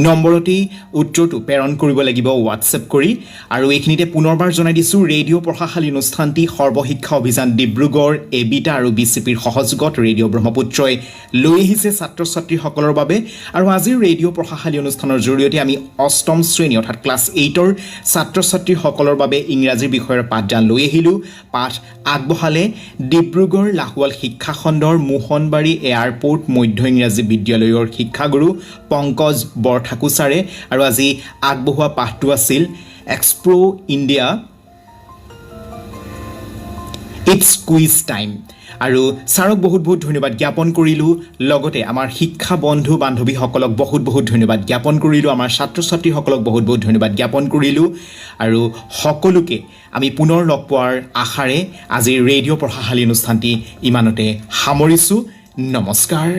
নম্বৰতেই উত্তৰটো প্ৰেৰণ কৰিব লাগিব WhatsApp কৰি আৰু এইখিনিতে পুনৰবাৰ জনাই দিছোঁ ৰেডিঅ' পঢ়াশালী অনুষ্ঠানটি সৰ্বশিক্ষা অভিযান ডিব্ৰুগড় এবিটা আৰু BCPৰ সহযোগত ৰেডিঅ' ব্ৰহ্মপুত্ৰই লৈ আহিছে ছাত্ৰ ছাত্ৰীসকলৰ বাবে আৰু আজিৰ ৰেডিঅ' পঢ়াশালী অনুষ্ঠানৰ জৰিয়তে আমি অষ্টম শ্ৰেণী অৰ্থাৎ ক্লাছ 8ৰ ছাত্ৰ ছাত্ৰীসকলৰ বাবে ইংৰাজী বিষয়ৰ পাঠদান লৈ আহিলোঁ পাঠ আগবঢ়ালে ডিব্ৰুগড় লাহোৱাল শিক্ষাখণ্ডৰ মোহনবাৰী এয়াৰপোৰ্ট মধ্য ইংৰাজী বিদ্যালয়ৰ শিক্ষাগুৰু পংকজ বৰঠাকুৰ ছাৰে আৰু আজি আগবঢ়োৱা পাঠটো আছিল এক্সপ্ল' ইণ্ডিয়া ইটছ কুইজ টাইম আৰু ছাৰক বহুত বহুত ধন্যবাদ জ্ঞাপন কৰিলোঁ লগতে আমাৰ শিক্ষা বন্ধু বান্ধৱীসকলক বহুত বহুত ধন্যবাদ জ্ঞাপন কৰিলোঁ আমাৰ ছাত্ৰ ছাত্ৰীসকলক বহুত বহুত ধন্যবাদ জ্ঞাপন কৰিলোঁ আৰু সকলোকে আমি পুনৰ লগ পোৱাৰ আশাৰে আজিৰ ৰেডিঅ' পঢ়াশালী অনুষ্ঠানটি ইমানতে সামৰিছোঁ নমস্কাৰ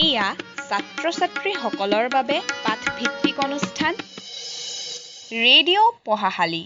এয়া ছাত্ৰ ছাত্ৰীসকলৰ বাবে পাঠভিত্তিক অনুষ্ঠান ৰেডিঅ' পঢ়াশালী